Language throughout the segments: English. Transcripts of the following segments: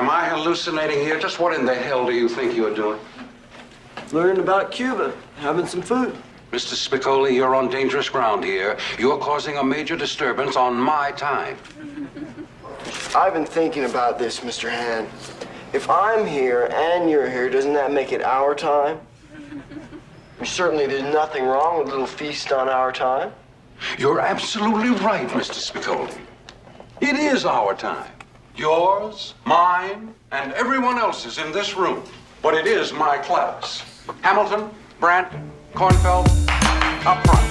Am I hallucinating here? Just what in the hell do you think you're doing? Learning about Cuba, having some food. Mr. Spicoli, you're on dangerous ground here. You're causing a major disturbance on my time. I've been thinking about this, Mr. Han. If I'm here and you're here, doesn't that make it our time? Certainly there's nothing wrong with a little feast on our time. You're absolutely right, Mr. Spicoli. It is our time. Yours, mine, and everyone else's in this room. But it is my class. Hamilton, Brandt, Kornfeld, up front.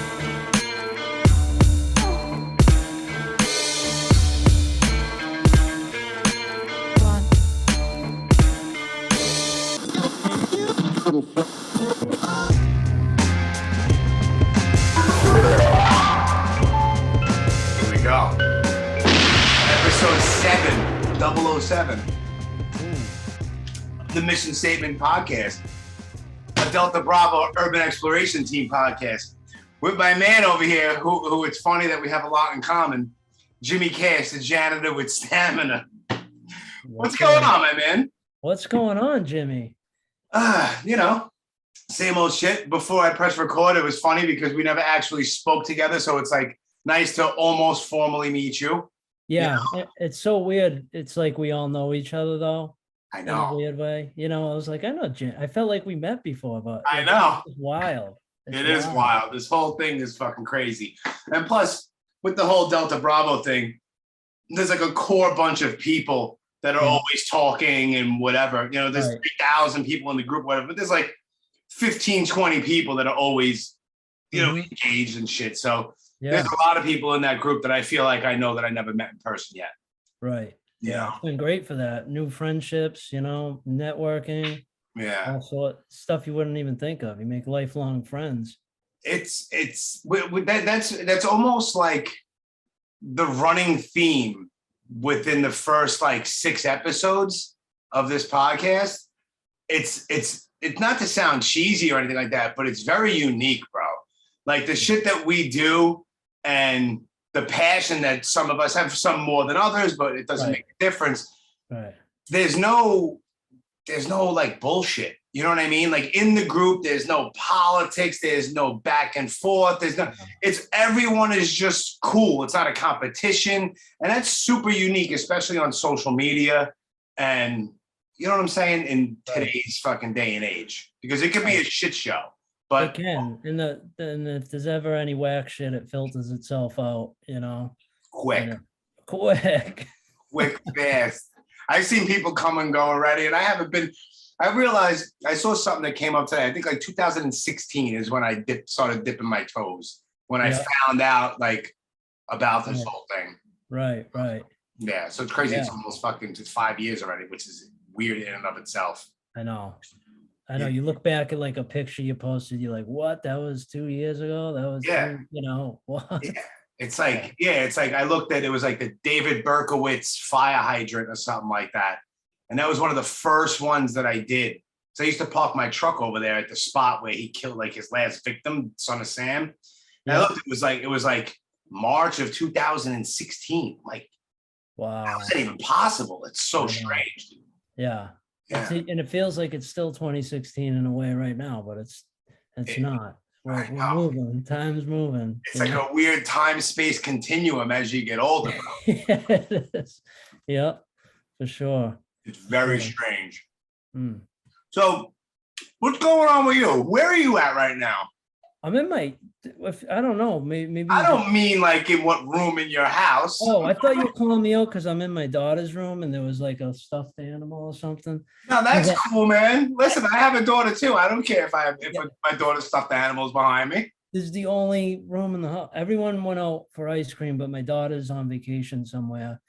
Here we go. Episode 7, 007. The Mission Statement Podcast. A Delta Bravo Urban Exploration Team podcast. With my man over here, who it's funny that we have a lot in common, Jimmy Cash, the janitor with stamina. What's going on, my man? What's going on, Jimmy? Same old shit. Before I press record, it was funny because we never actually spoke together, so it's like nice to almost formally meet you. Yeah, it's so weird. It's like we all know each other, though. I know. In a weird way. I was like, I know Jim. I felt like we met before, but I know. It's wild. It is wild. This whole thing is fucking crazy. And plus, with the whole Delta Bravo thing, there's like a core bunch of people that are always talking and whatever. There's 3,000 people in the group, whatever. But there's like 15, 20 people that are always, engaged and shit. So there's a lot of people in that group that I feel like I know that I never met in person yet. Right. Yeah. It's been great for that. New friendships, networking. Yeah. Also stuff you wouldn't even think of. You make lifelong friends. That's almost like the running theme within the first like 6 episodes of this podcast. It's not to sound cheesy or anything like that, but it's very unique, bro. Like the shit that we do and the passion that some of us have, some more than others, but it doesn't make a difference. Right. There's no like bullshit. You know what I mean? Like in the group, there's no politics. There's no back and forth. It's everyone is just cool. It's not a competition. And that's super unique, especially on social media. And you know what I'm saying? In today's fucking day and age, because it could be a shit show. But it can. And if there's ever any whack shit, it filters itself out, quick, fast. I've seen people come and go already, and I realized I saw something that came up today. I think like 2016 is when I started dipping my toes, when I found out like about this whole thing. Right. Yeah, so it's crazy. It's almost fucking 5 years already, which is weird in and of itself. I know. You look back at like a picture you posted, you're like, what? That was 2 years ago? That was, what? Yeah. It's like I looked at it was like the David Berkowitz fire hydrant or something like that. And that was one of the first ones that I did. So I used to park my truck over there at the spot where he killed like his last victim, son of Sam. And I looked, it was like March of 2016. Like, wow. How is that even possible? It's so strange. Yeah. And it feels like it's still 2016 in a way right now, but it's not. We're moving. Time's moving. It's like a weird time-space continuum as you get older. Yeah, it is. Yeah, for sure. It's very strange. So, what's going on with you? Where are you at right now? I'm in I don't know, maybe. I don't mean like in what room in your house. Oh, I thought you were calling me out because I'm in my daughter's room and there was like a stuffed animal or something. No, that's cool, man. Listen, I have a daughter too. I don't care if my daughter's stuffed animals behind me. This is the only room in the house. Everyone went out for ice cream, but my daughter's on vacation somewhere.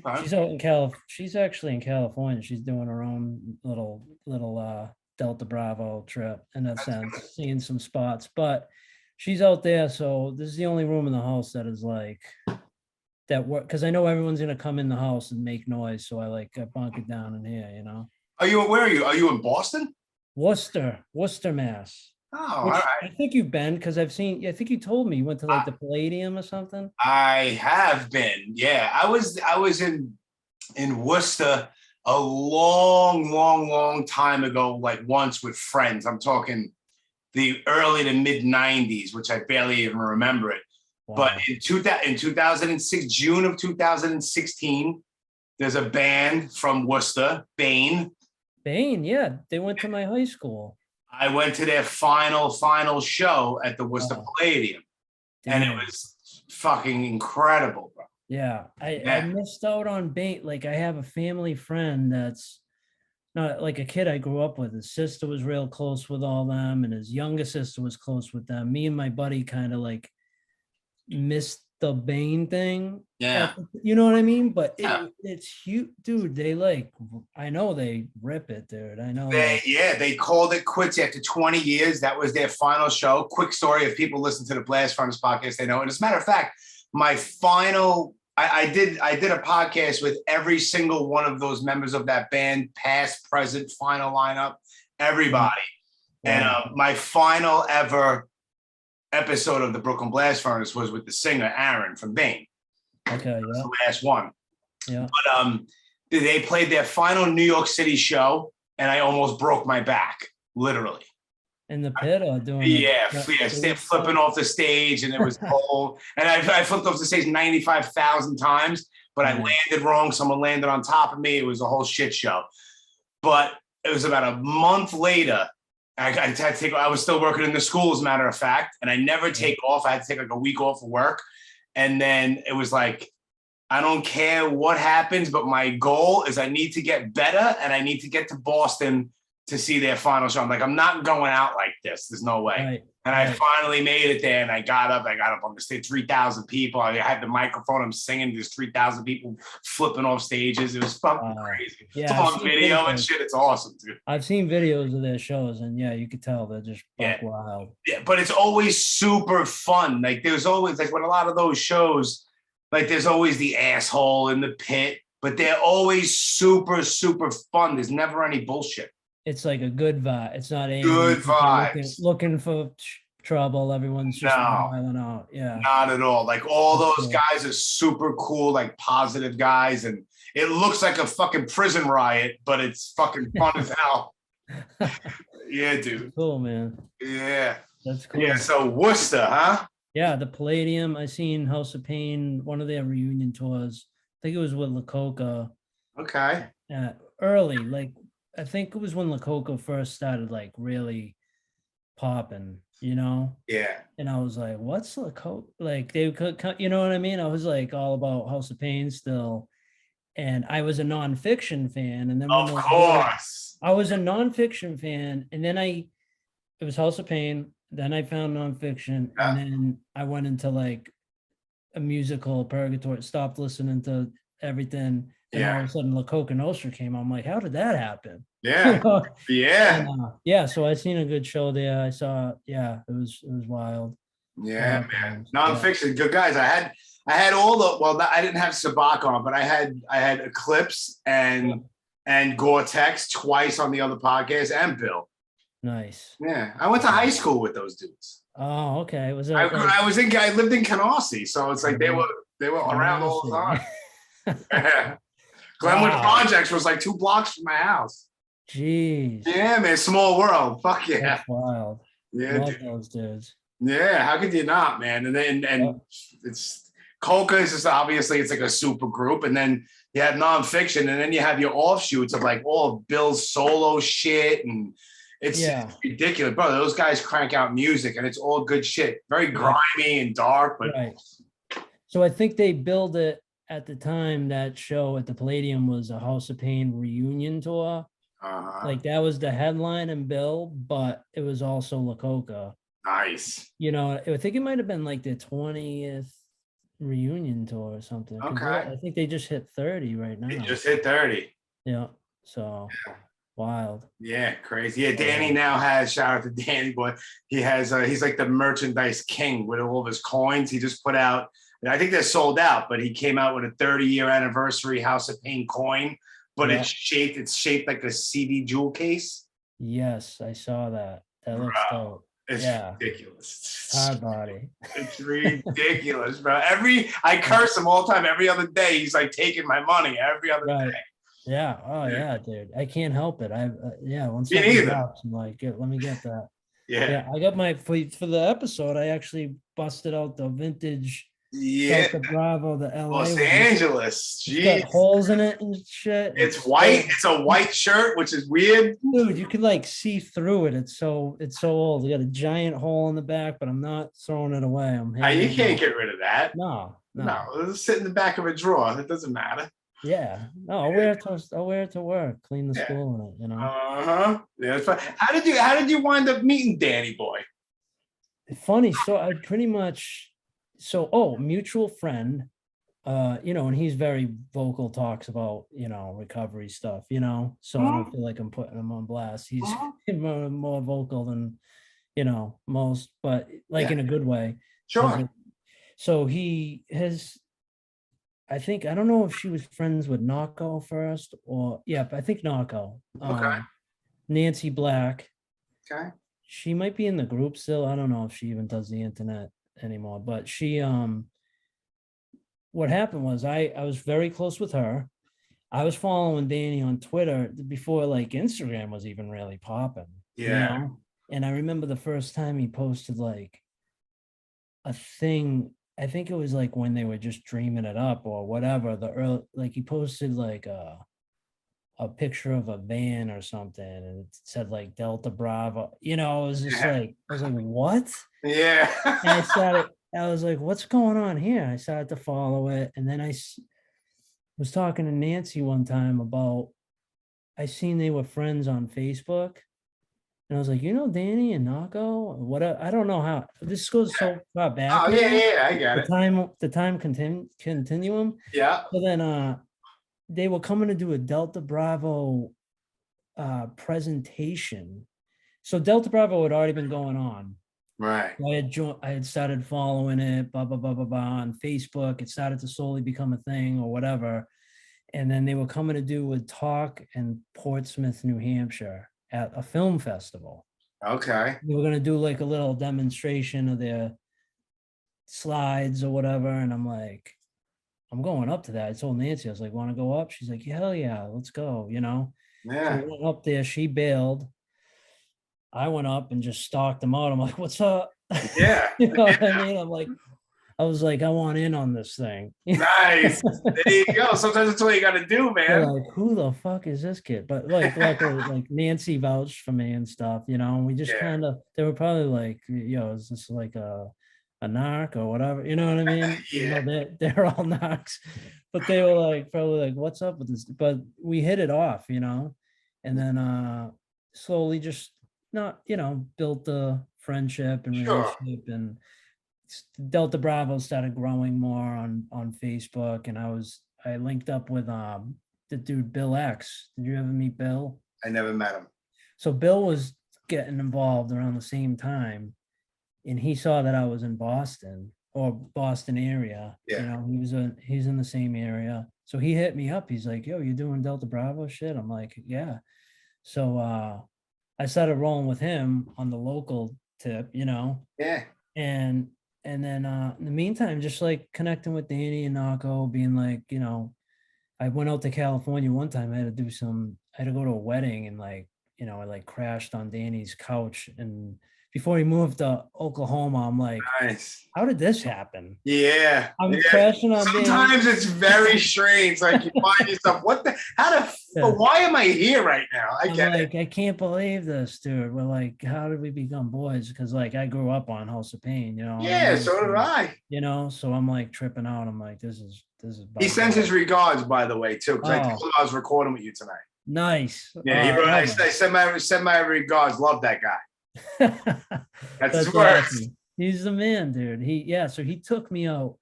Okay. She's out in She's actually in California. She's doing her own little Delta Bravo trip in that sense, seeing some spots, but she's out there. So this is the only room in the house that is like that work. Cause I know everyone's going to come in the house and make noise. So I bunk it down in here, Where are you? Are you in Boston? Worcester, Mass. Oh, all right. I think you've been, cause I think you told me you went to like the Palladium or something. I have been. Yeah. I was in Worcester a long time ago, like once with friends. I'm talking the early to mid 90s, which I barely even remember it. Wow. But in 2006, June of 2016, there's a band from Worcester, Bane. Bane, yeah, they went to my high school. I went to their final show at the Worcester Palladium, and it Damn. was fucking incredible, bro. Yeah, I missed out on Bane. Like, I have a family friend that's not like a kid I grew up with. His sister was real close with all them, and his younger sister was close with them. Me and my buddy kind of like missed the Bane thing. Yeah. You know what I mean? But Yeah. it's huge, dude. They like, I know they rip it, dude. I know. They called it quits after 20 years. That was their final show. Quick story, if people listen to the Blast Furnace podcast, they know. And as a matter of fact, my final, I did a podcast with every single one of those members of that band, past, present, final lineup, everybody. Wow. And my final ever episode of the Brooklyn Blast Furnace was with the singer Aaron from Bane. Okay, That was yeah. the last one. Yeah. But they played their final New York City show, and I almost broke my back, literally. In the pit or doing Flipping off the stage, and it was cold. And I flipped off the stage 95,000 times, but I landed wrong. Someone landed on top of me. It was a whole shit show. But it was about a month later. I had to take. I was still working in the school, as a matter of fact, and I never take off. I had to take like a week off of work, and then it was like, I don't care what happens, but my goal is I need to get better, and I need to get to Boston to see their final show. I'm like, I'm not going out like this. There's no way. Right. And I finally made it there, and I got up on the stage, 3,000 people. I had the microphone. I'm singing. There's 3,000 people flipping off stages. It was fucking crazy. Yeah, it's on video and shit. It's awesome, dude. I've seen videos of their shows, and yeah, you could tell they're just wild. Yeah, but it's always super fun. Like, there's always, like, with a lot of those shows, like, there's always the asshole in the pit, but they're always super, super fun. There's never any bullshit. It's like a good vibe. It's not a good vibes. Looking for trouble. Everyone's just smiling out. Yeah, not at all. Like, all those guys are super cool, like positive guys, and it looks like a fucking prison riot, but it's fucking fun as hell. Yeah, dude. Cool, man. Yeah, that's cool. Yeah, so Worcester, huh? Yeah, the Palladium. I seen House of Pain, one of their reunion tours. I think it was with Lakota. Okay. Early, like, I think it was when Lakota first started like really popping, you know? Yeah. And I was like, what's Lakota? Like, they could, you know what I mean? I was like all about House of Pain still. And I was a nonfiction fan. And then of course, I was a nonfiction fan. And then it was House of Pain. Then I found nonfiction. And then I went into like a musical purgatory, stopped listening to everything. And all of a sudden, La Coca Nostra came. I'm like, how did that happen? Yeah, you know? yeah, yeah. So I seen a good show there. I saw, it was wild. Yeah, man. Nonfiction, good guys. I had all the. Well, I didn't have Sabak on, but I had Eclipse and Gore-Tex twice on the other podcast, and Bill. Nice. Yeah, I went to high school with those dudes. Oh, okay. Was I lived in Canarsie, so it's like they were around all the time. Yeah. Glenwood Projects was like 2 blocks from my house. Jeez. Yeah, man. Small world. Fuck yeah. That's wild. Yeah, love those dudes. Yeah, how could you not, man? And then it's Coca is just obviously it's like a super group, and then you have nonfiction, and then you have your offshoots of like all of Bill's solo shit, and it's ridiculous, bro. Those guys crank out music, and it's all good shit. Very grimy and dark, but so I think they billed it. At the time, that show at the Palladium was a House of Pain reunion tour. Like, that was the headline and bill, but it was also La Coca. Nice. You know, I think it might have been like the 20th reunion tour or something. Okay. I think they just hit 30 right now. They just hit 30. Yeah. So wild. Yeah, crazy. Yeah, Danny now has, shout out to Danny, boy. He has he's like the merchandise king with all of his coins. He just put out, I think they're sold out, but he came out with a 30-year anniversary House of Pain coin, but it's shaped like a CD jewel case. Yes, I saw that. That looks dope. It's ridiculous. Hard body. It's ridiculous, bro. I curse him all the time. Every other day, he's like taking my money every other day. Yeah. Oh yeah, dude. I can't help it. Yeah. When Me something neither. drops, I'm like, let me get that. Yeah. Yeah. I got my for the episode. I actually busted out the vintage Yeah. Delta Bravo, the LA Los one. Angeles. It's got Jeez. holes in it and shit. It's white. It's a white shirt, which is weird. Dude, you could like see through it. It's so old. You got a giant hole in the back, but I'm not throwing it away. I'm You hanging can't it. get rid of that. No. No, it'll sit in the back of a drawer. It doesn't matter. Yeah. No, I'll wear it to work. Clean the Yeah. school in it, you know. Yeah, it's fun. How did you wind up meeting Danny Boy? Funny. So I pretty much mutual friend. And he's very vocal, talks about, recovery stuff, so I don't feel like I'm putting him on blast. He's more vocal than, most, but like in a good way. Sure. So he has, I think, I don't know if she was friends with Narco first but I think Narco. Okay. Nancy Black. Okay. She might be in the group still. I don't know if she even does the internet anymore, but she, what happened was I was very close with her. I was following Danny on Twitter before like Instagram was even really popping. Yeah. And I remember the first time he posted like a thing. I think it was like when they were just dreaming it up or whatever. He posted like a picture of a van or something, and it said like Delta Bravo. It was just like I was like, what? Yeah. And I was like, what's going on here? I started to follow it. And then I was talking to Nancy one time about, I seen they were friends on Facebook. And I was like, Danny and Naco? What? I don't know how. This goes so far back. Oh, yeah, I got it. The time continuum. Yeah. So then they were coming to do a Delta Bravo presentation. So Delta Bravo had already been going on. Right. I had started following it, blah, blah, blah, blah, blah, on Facebook. It started to slowly become a thing or whatever. And then they were coming to do a talk in Portsmouth, New Hampshire at a film festival. Okay. They were going to do like a little demonstration of their slides or whatever. And I'm like, I'm going up to that. I told Nancy, I was like, want to go up? She's like, hell yeah, let's go, Yeah. So we went up there. She bailed. I went up and just stalked them out. I'm like, what's up? Yeah. You know what I mean? I was like, I want in on this thing. Nice. There you go. Sometimes that's what you got to do, They're man. like, who the fuck is this kid? But like Nancy vouched for me and stuff, and we just kind of, they were probably like, is this like a narc or whatever? You know what I mean? Yeah. They're all narcs, but they were like, probably like, what's up with this? But we hit it off, and then slowly just built the friendship and relationship, and Delta Bravo started growing more on Facebook, and I linked up with the dude Bill X. Did you ever meet Bill? I never met him. So Bill was getting involved around the same time, and he saw that I was in Boston or Boston area. Yeah. He's in the same area. So he hit me up. He's like, yo, you doing Delta Bravo shit? I'm like, yeah. So I started rolling with him on the local tip, Yeah. and then in the meantime, just like connecting with Danny and Naco, being like, I went out to California one time. I had to go to a wedding, and I crashed on Danny's couch. And before he moved to Oklahoma, I'm like, nice. How did this happen? Yeah. I'm crashing on Sometimes Danny. it's very strange. Like you find yourself, why am I here right now? I can't believe this, dude. We're like, how did we become boys? Because I grew up on House of Pain, Yeah, so did I. So I'm like tripping out. I'm like, this is. He sends his regards, by the way, too, because I told him I was recording with you tonight. Nice. Yeah, he wrote, I send my regards. Love that guy. That's his words. Awesome. He's the man, dude. So he took me out.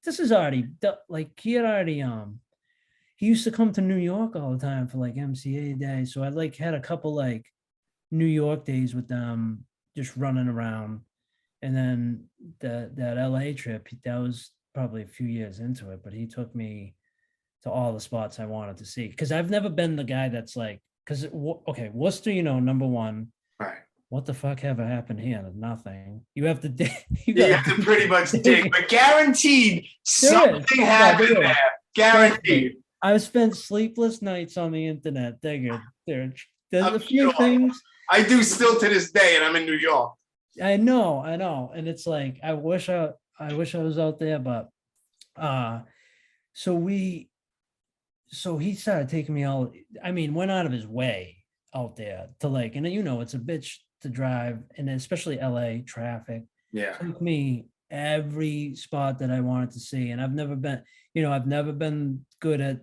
This is already he had already he used to come to New York all the time for MCA day. So I had a couple New York days with them, just running around. And then that LA trip, that was probably a few years into it, but he took me to all the spots I wanted to see. Because I've never been the guy that's Worcester, number one. Right. What the fuck ever happened here? Nothing. You have to dig. You have to pretty much dig, but guaranteed something happened there. Guaranteed. I've spent sleepless nights on the internet. There's I'm a few sure. things. I do still to this day, and I'm in New York. I know, and it's like I wish I was out there, but so he started taking me out. I mean, went out of his way out there to like, and it's a bitch to drive, and especially LA traffic. Yeah. Took me every spot that I wanted to see, and I've never been good at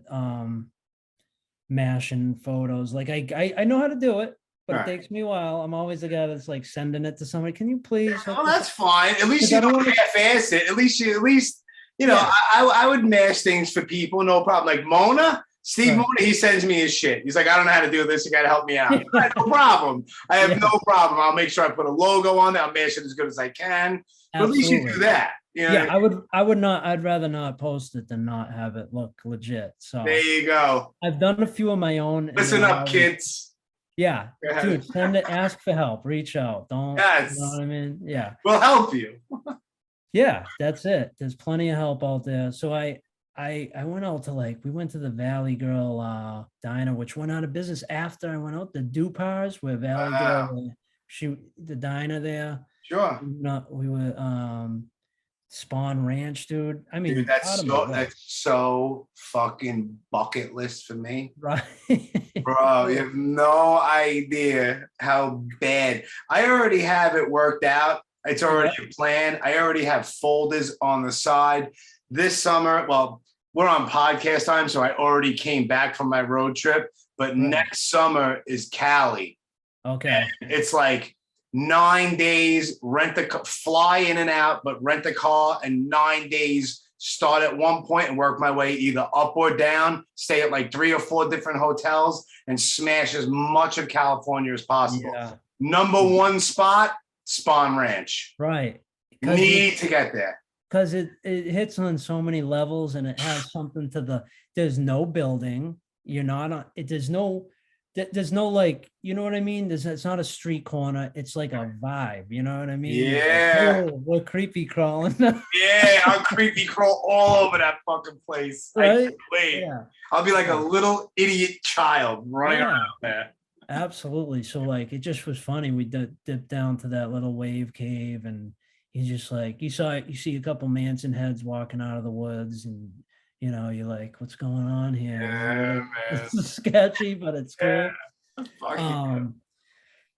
mashing photos. Like I know how to do it, but Right. it takes me a while. I'm always the guy that's like sending it to somebody. Can you please? Well, that's fine. At least Because you I don't don't wanna- half-ass it. At least Yeah. I would mash things for people, no problem. Like Steve Right. Mona, he sends me his shit. He's like, I don't know how to do this. You got to help me out. Right, no problem. I have Yeah. no problem. I'll make sure I put a logo on there. I'll mash it as good as I can. But at least you do Absolutely. that. You know Yeah, what I mean? I would not. I'd rather not post it than not have it look legit. So There you go. I've done a few of my own. and Listen they're up, always- kids. Yeah, Go ahead. dude, send it. Ask for help. Reach out. Don't. Yes. You know what I mean? Yeah. We'll help you. Yeah, that's it. There's plenty of help out there. So I went out to we went to the Valley Girl diner, which went out of business after I went out. The Dupars, where Valley Wow. Girl, the diner there. Sure. We were Spawn Ranch, dude. I mean, Dude, out of my way. that's so fucking bucket list for me. Right. Bro, you have no idea how bad. I already have it worked out. It's already a plan. I already have folders on the side. This summer, well, we're on podcast time, so I already came back from my road trip. But next summer is Cali. Okay. And it's like 9 days, fly in and out, but rent a car, and 9 days, start at one point and work my way either up or down, stay at like 3 or 4 different hotels and smash as much of California as possible. Yeah. Number one spot, Spawn Ranch. Right. Need to get there. Because it hits on so many levels, and it has something there's no building. You're not on it. There's no like, you know what I mean? It's not a street corner. It's like a vibe. You know what I mean? Yeah. Like, oh, we're creepy crawling. Yeah, I'll creepy crawl all over that fucking place. Right? Wait. Yeah. I'll be like a little idiot child running Yeah. around there. Absolutely. So it just was funny. We dipped down to that little wave cave, and he's just like, you see a couple Manson heads walking out of the woods, and you're like, what's going on here? Yeah, man. It's sketchy, but it's cool. Yeah.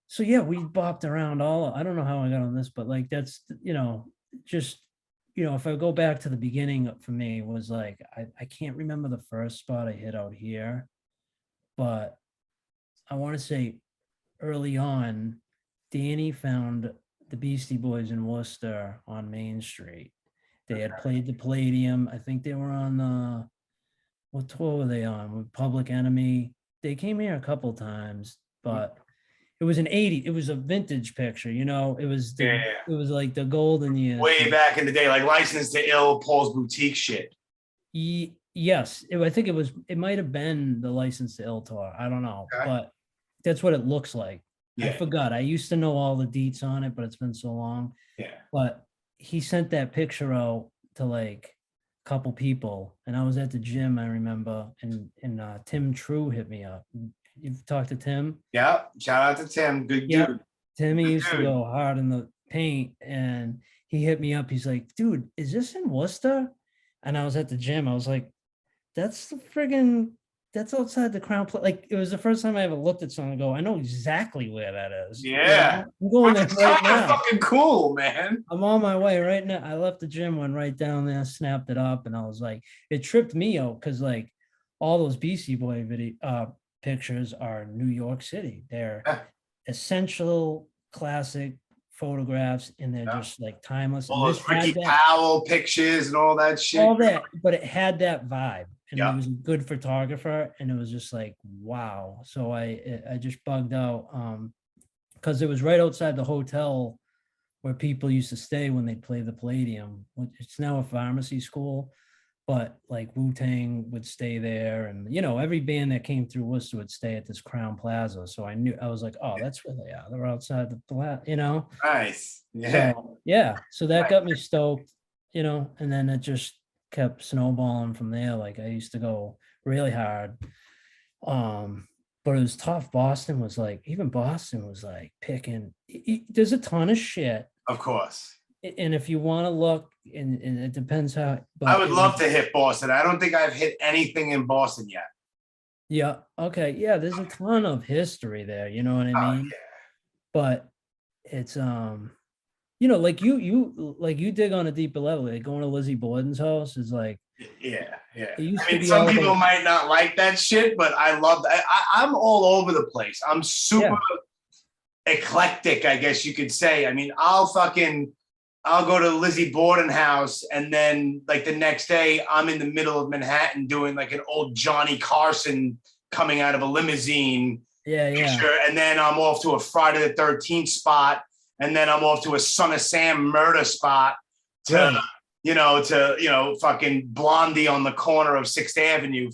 So yeah, we bopped around I don't know how I got on this, but that's, just, if I go back to the beginning for me, was like, I can't remember the first spot I hit out here, but I want to say early on, Danny found the Beastie Boys in Worcester on Main Street. They had played the Palladium. I think they were on what tour were they on? With Public Enemy. They came here a couple times, but it was it was a vintage picture, it was it was like the golden years. Way back in the day, like License to Ill, Paul's Boutique shit. Yes, I think it might have been the License to Ill tour. I don't know, but that's what it looks like. Yeah. I forgot. I used to know all the deets on it, but it's been so long. Yeah. But he sent that picture out to a couple people, and I was at the gym, I remember, and Tim True hit me up. You've talked to Tim? Yeah. Shout out to Tim. Good dude. Timmy used to go hard in the paint, and he hit me up. He's like, dude, is this in Worcester? And I was at the gym. I was like, that's outside the Crown Plaza. It was the first time I ever looked at something and go, I know exactly where that is. Yeah. I'm going there right now. Fucking cool, man. I'm on my way right now. I left the gym, went right down there, snapped it up, and I was like, it tripped me out because all those BC Boy pictures are New York City. They're essential classic photographs, and they're just timeless. All those Ricky Powell pictures and all that shit. All that, but it had that vibe. And Yeah. he was a good photographer, and it was just like, wow. So I just bugged out because it was right outside the hotel where people used to stay when they play the Palladium. It's now a pharmacy school, but Wu-Tang would stay there, and every band that came through Worcester would stay at this Crown Plaza. So I was like, oh, that's where they are. They're outside the plaza, Nice. Yeah. So, yeah. So that got me stoked, and then it just kept snowballing from there. I used to go really hard. But it was tough. Boston was like picking. There's a ton of shit, Of course. and if you want to look, and it depends how. But I would love to hit Boston. I don't think I've hit anything in Boston yet. Yeah. Okay. Yeah. There's a ton of history there. You know what I Oh, mean? yeah. But it's like you dig on a deeper level. Like going to Lizzie Borden's house is like. Yeah. It used I to mean, be some all people the- might not like that shit, but I love that. I'm all over the place. I'm super eclectic, I guess you could say. I mean, I'll go to Lizzie Borden house, and then like the next day I'm in the middle of Manhattan doing like an old Johnny Carson coming out of a limousine picture, and then I'm off to a Friday the 13th spot, and then I'm off to a Son of Sam murder spot to fucking Blondie on the corner of 6th Avenue.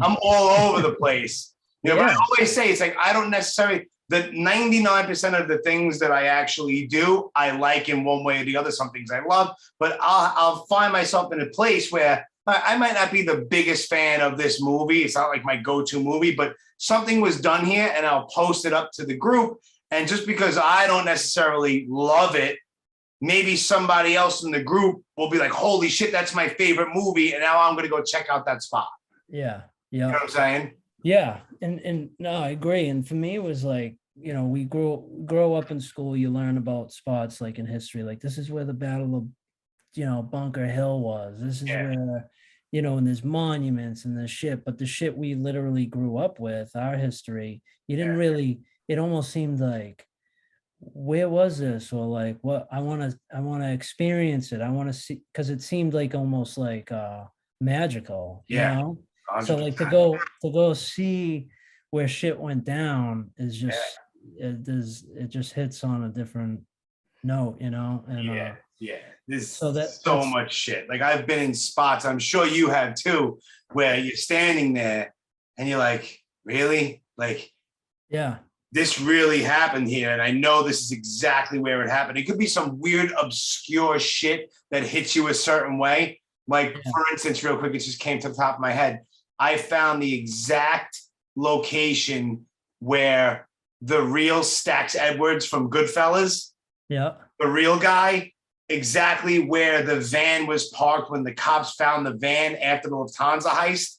I'm all over the place. But I always say it's like I don't necessarily. The 99% of the things that I actually do, I like in one way or the other. Some things I love, but I'll find myself in a place where I might not be the biggest fan of this movie. It's not like my go-to movie, but something was done here and I'll post it up to the group. And just because I don't necessarily love it, maybe somebody else in the group will be like, holy shit, that's my favorite movie. And now I'm going to go check out that spot. Yeah. You know what I'm saying? Yeah. And no, I agree. And for me, it was like, we grow up in school, you learn about spots like in history, like this is where the Battle of, Bunker Hill was. This is where, and there's monuments and there's shit, but the shit we literally grew up with, our history, you didn't really, it almost seemed like, where was this? Or like, what I want to experience it. I want to see, because it seemed like almost like magical, you know? 100%. So like to go see where shit went down is just it just hits on a different note, and there's that's much shit. Like I've been in spots, I'm sure you have too, where you're standing there and you're like, really? Like, this really happened here, and I know this is exactly where it happened. It could be some weird obscure shit that hits you a certain way. Like for instance, real quick, it just came to the top of my head. I found the exact location where the real Stax Edwards from Goodfellas, the real guy, exactly where the van was parked when the cops found the van after the Lufthansa heist.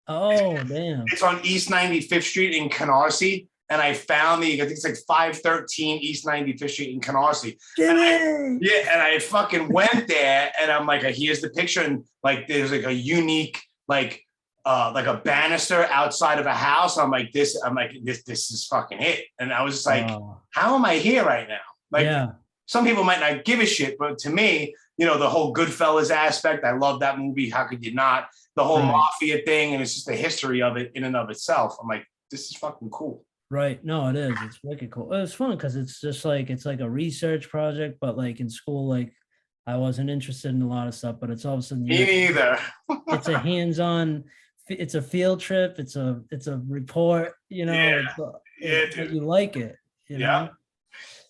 Oh, damn. It's on East 95th Street in Canarsie. And I found I think it's like 513 East 95th Street in Canarsie. And I fucking went there and I'm like, here's the picture. And like, there's like a unique, like a banister outside of a house. I'm like, this is fucking it. And I was just like, how am I here right now? Like, some people might not give a shit, but to me, the whole Goodfellas aspect, I love that movie. How could you not? The whole mafia thing, and it's just the history of it in and of itself. I'm like, this is fucking cool. Right. No, it is. It's wicked cool. It was fun because it's just like, it's like a research project, but like in school, like I wasn't interested in a lot of stuff, but it's all of a sudden. Me neither. It's a hands-on, it's a field trip. It's a report, you like it, you know?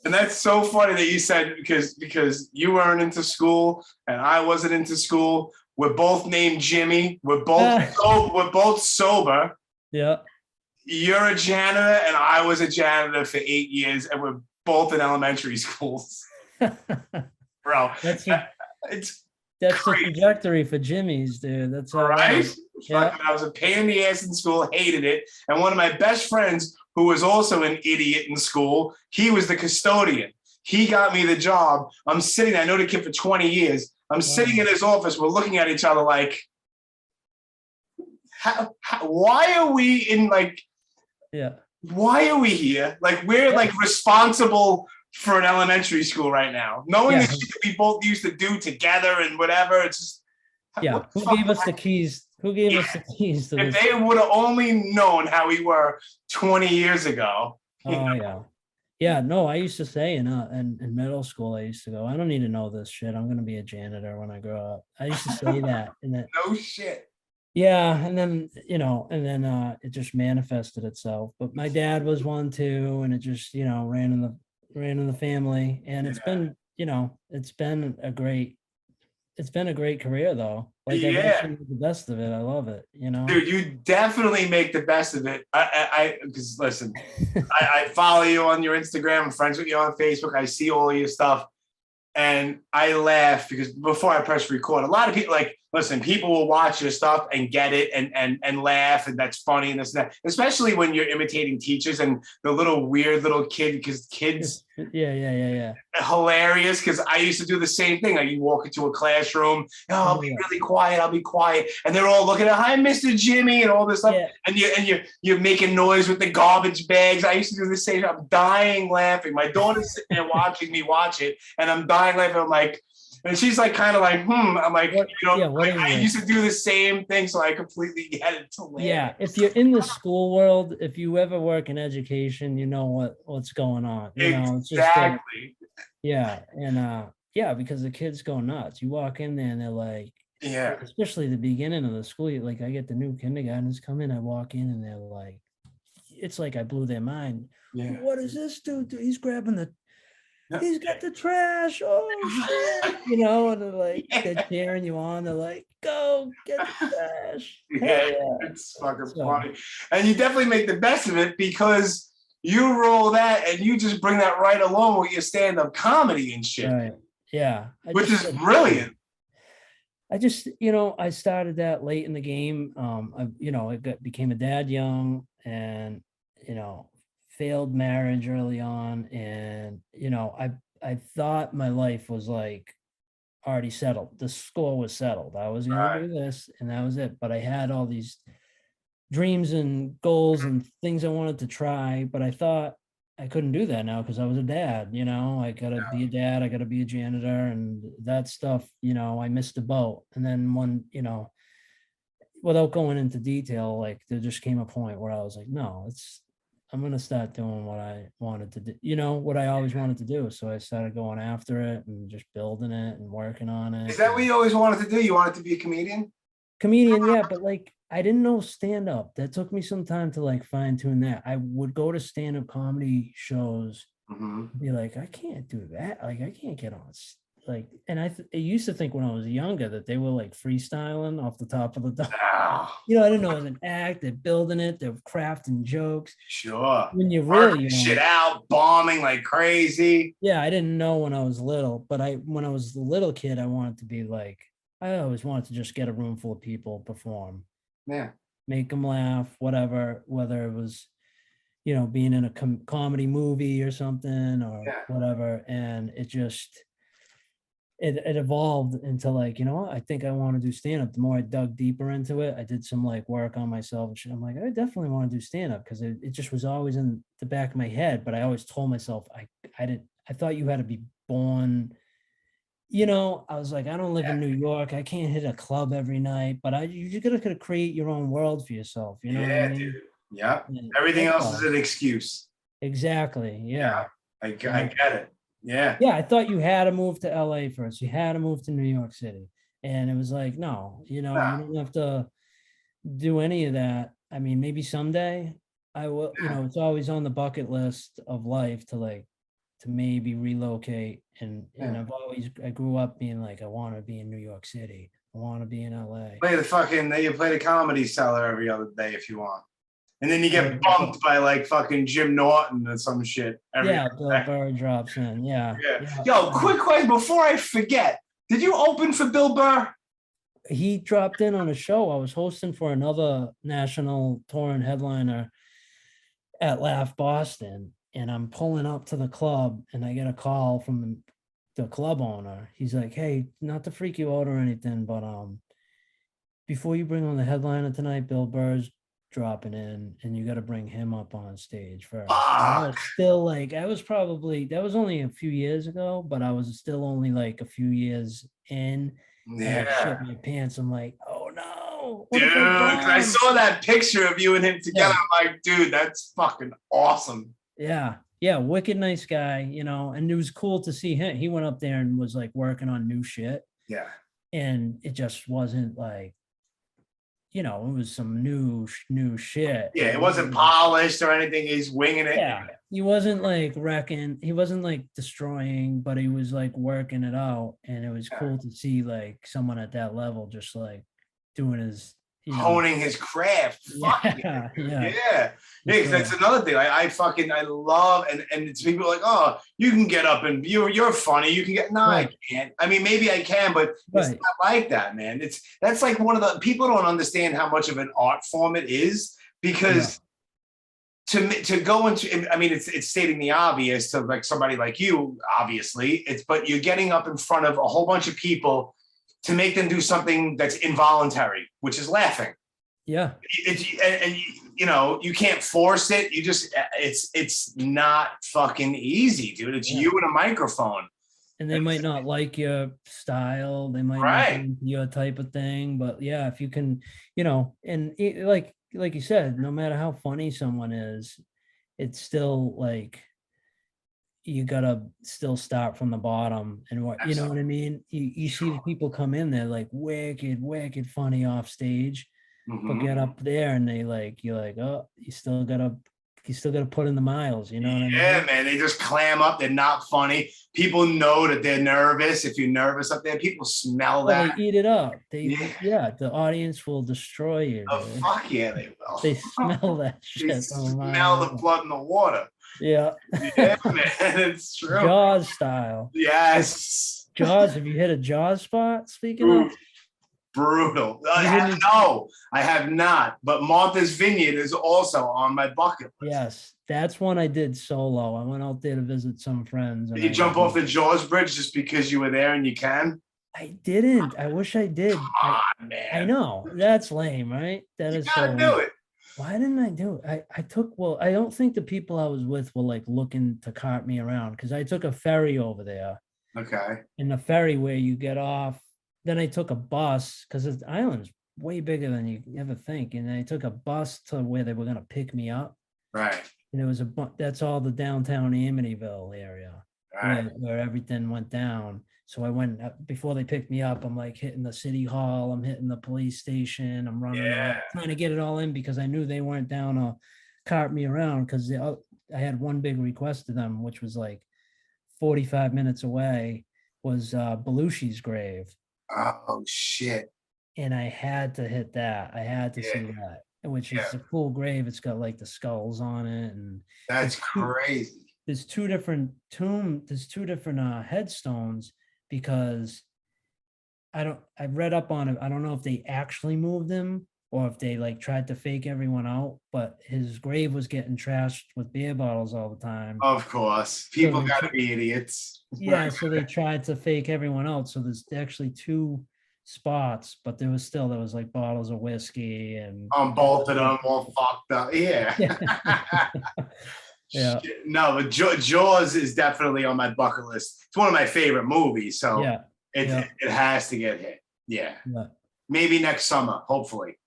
And that's so funny that you said, because you weren't into school and I wasn't into school. We're both named Jimmy. We're both sober. Yeah. You're a janitor and I was a janitor for 8 years, and we're both in elementary schools. Bro, that's the trajectory for Jimmy's, dude. That's all right. I was a pain in the ass in school, hated it. And one of my best friends, who was also an idiot in school, he was the custodian. He got me the job. I'm sitting there, I know the kid for 20 years. I'm sitting in his office. We're looking at each other like, why are we in like, why are we here? Like, we're like responsible for an elementary school right now, knowing the shit that we both used to do together and whatever. It's just, who gave us the keys? Who gave us the keys to this? If they would have only known how we were 20 years ago. Yeah, no, I used to say in middle school, I used to go, I don't need to know this shit. I'm going to be a janitor when I grow up. I used to say that. No shit. Yeah. And then, it just manifested itself. But my dad was one too. And it just, ran in the family. And it's been, it's been a great career though. Like I Yeah. actually make the best of it. I love it, you know. Dude, you definitely make the best of it. Because listen, I follow you on your Instagram. I'm friends with you on Facebook. I see all of your stuff. And I laugh because before I press record, a lot of people like, listen, people will watch your stuff and get it and laugh, and that's funny and this and that, especially when you're imitating teachers and the little weird little kid, because kids Yeah. hilarious, because I used to do the same thing. Like you walk into a classroom, oh, I'll be really quiet, I'll be quiet, and they're all looking at, hi, Mr. Jimmy, and all this stuff, and you're making noise with the garbage bags. I used to do the same. I'm dying laughing. My daughter's sitting there watching me watch it, and I'm dying laughing. I'm like, and she's like, kind of like, I'm like, I used to do the same thing, so I completely get it. To laugh. Yeah, if you're in the school world, if you ever work in education, you know what's going on. You know, it's just exactly. And because the kids go nuts. You walk in there and they're like, especially the beginning of the school year. Like I get the new kindergartnens come in, I walk in and they're like, it's like I blew their mind. Yeah. What is this dude? He's grabbing he's got the trash. Oh shit. You know, and they're like, they're cheering you on. They're like, go get the trash. Yeah, it's fucking funny. And you definitely make the best of it because you roll that and you just bring that right along with your stand-up comedy and shit. Right. Yeah. Which is brilliant. I just, I started that late in the game. I became a dad young and, failed marriage early on. And, I thought my life was like already settled. The score was settled. I was going to do this and that was it. But I had all these dreams and goals and things I wanted to try, but I thought I couldn't do that now because I was a dad, I gotta be a dad, I gotta be a janitor and that stuff, I missed the boat. And then without going into detail, like there just came a point where I was like, no, I'm going to start doing what I wanted to do, what I always wanted to do. So I started going after it and just building it and working on it. Is that what you always wanted to do? You wanted to be a comedian? Yeah, but like I didn't know stand up. That took me some time to like fine tune that. I would go to stand up comedy shows, be like, I can't do that. Like I can't get on. Like, and I used to think when I was younger that they were like freestyling off the top of the dome. I didn't know it was an act. They're building it. They're crafting jokes. Sure. When you really shit out, bombing like crazy. Yeah, I didn't know when I was little, but when I was a little kid, I wanted to be like, I always wanted to just get a room full of people, perform. Yeah. Make them laugh, whatever, whether it was, being in a comedy movie or something or whatever. And it just, it evolved into like, I think I want to do stand-up. The more I dug deeper into it, I did some like work on myself and shit. I'm like, I definitely want to do stand-up because it just was always in the back of my head. But I always told myself, I thought you had to be born. I was like, I don't live in New York. I can't hit a club every night, but you gotta create your own world for yourself. You know what I mean? Dude. Yeah. Everything else is an excuse. Exactly. Yeah. I get it. Yeah. Yeah. I thought you had to move to LA first. You had to move to New York City. And it was like, no, you don't have to do any of that. I mean, maybe someday I will, it's always on the bucket list of life to maybe relocate. And I grew up being like, I want to be in New York City. I want to be in LA. You play the Comedy Cellar every other day if you want. And then you get bumped by like fucking Jim Norton or some shit. Bill Burr drops in. Yeah. Yo, quick question before I forget. Did you open for Bill Burr? He dropped in on a show. I was hosting for another national touring headliner at Laugh Boston. And I'm pulling up to the club and I get a call from the club owner. He's like, hey, not to freak you out or anything, but before you bring on the headliner tonight, Bill Burr's dropping in and you got to bring him up on stage first. I was still like, that was only a few years ago, but I was still only like a few years in. Yeah. I shit my pants. I'm like, oh no. Dude, I saw that picture of you and him together. I'm like, dude, that's fucking awesome. Yeah. Wicked nice guy, and it was cool to see him. He went up there and was like working on new shit. Yeah. And it just wasn't like, you know, it was some new shit. Yeah, it wasn't polished or anything. He's winging it. Yeah, he wasn't like wrecking, he wasn't like destroying, but he was like working it out, and it was cool to see like someone at that level just like doing his, you know, Honing his craft. Fuck yeah, yeah. 'Cause that's another thing. I love, and it's people like, oh, you can get up and you're funny. You can get, no, I can't. I mean, maybe I can, but it's not like that, man. That's like one of the, people don't understand how much of an art form it is, because to go into, I mean, it's stating the obvious to like somebody like you, obviously, but you're getting up in front of a whole bunch of people to make them do something that's involuntary, which is laughing. Yeah. And you know, you can't force it. You just, it's not fucking easy, dude. It's you and a microphone. And they might not like your style. They might not like your type of thing, but yeah, if you can, you know, and like you said, no matter how funny someone is, it's still like, you gotta still start from the bottom, and what, you know what I mean? You see the people come in there like wicked funny off stage, but get up there and they like, you're like, oh, you still gotta put in the miles, you know what I mean? Yeah, man, they just clam up. They're not funny. People know that they're nervous. If you're nervous up there, people smell that. They eat it up. The audience will destroy you. Oh, fuck yeah, they will. They smell that shit. They smell the blood in the water. Yeah. Yeah, man, it's true. Jaws style. Yes. Jaws. Have you hit a Jaws spot? Speaking of, brutal. No, I have not. But Martha's Vineyard is also on my bucket list. Yes, that's one I did solo. I went out there to visit some friends. Did you jump off the Jaws bridge just because you were there and you can? I didn't. I wish I did. Come on, man. I know. That's lame, right? That is so lame. Do it. Why didn't I do it? I don't think the people I was with were like looking to cart me around, because I took a ferry over there. Okay. In the ferry where you get off, then I took a bus, because the island's way bigger than you ever think. And I took a bus to where they were going to pick me up. Right. And it was that's all the downtown Amityville area, right, where everything went down. So I went, before they picked me up, I'm like hitting the city hall, I'm hitting the police station, I'm running around, trying to get it all in, because I knew they weren't down to cart me around, because I had one big request to them, which was like 45 minutes away, was Belushi's grave. Oh, shit. And I had to hit that. I had to see that, which is a cool grave. It's got like the skulls on it. And that's crazy. There's two different headstones, because I read up on it. I don't know if they actually moved him or if they like tried to fake everyone out, but his grave was getting trashed with beer bottles all the time. Of course. People gotta be idiots. Yeah, so they tried to fake everyone out. So there's actually two spots, but there was like bottles of whiskey and on both of them, all fucked up. Yeah. Yeah. No, but Jaws is definitely on my bucket list. It's one of my favorite movies, so it has to get hit. Yeah. Maybe next summer, hopefully,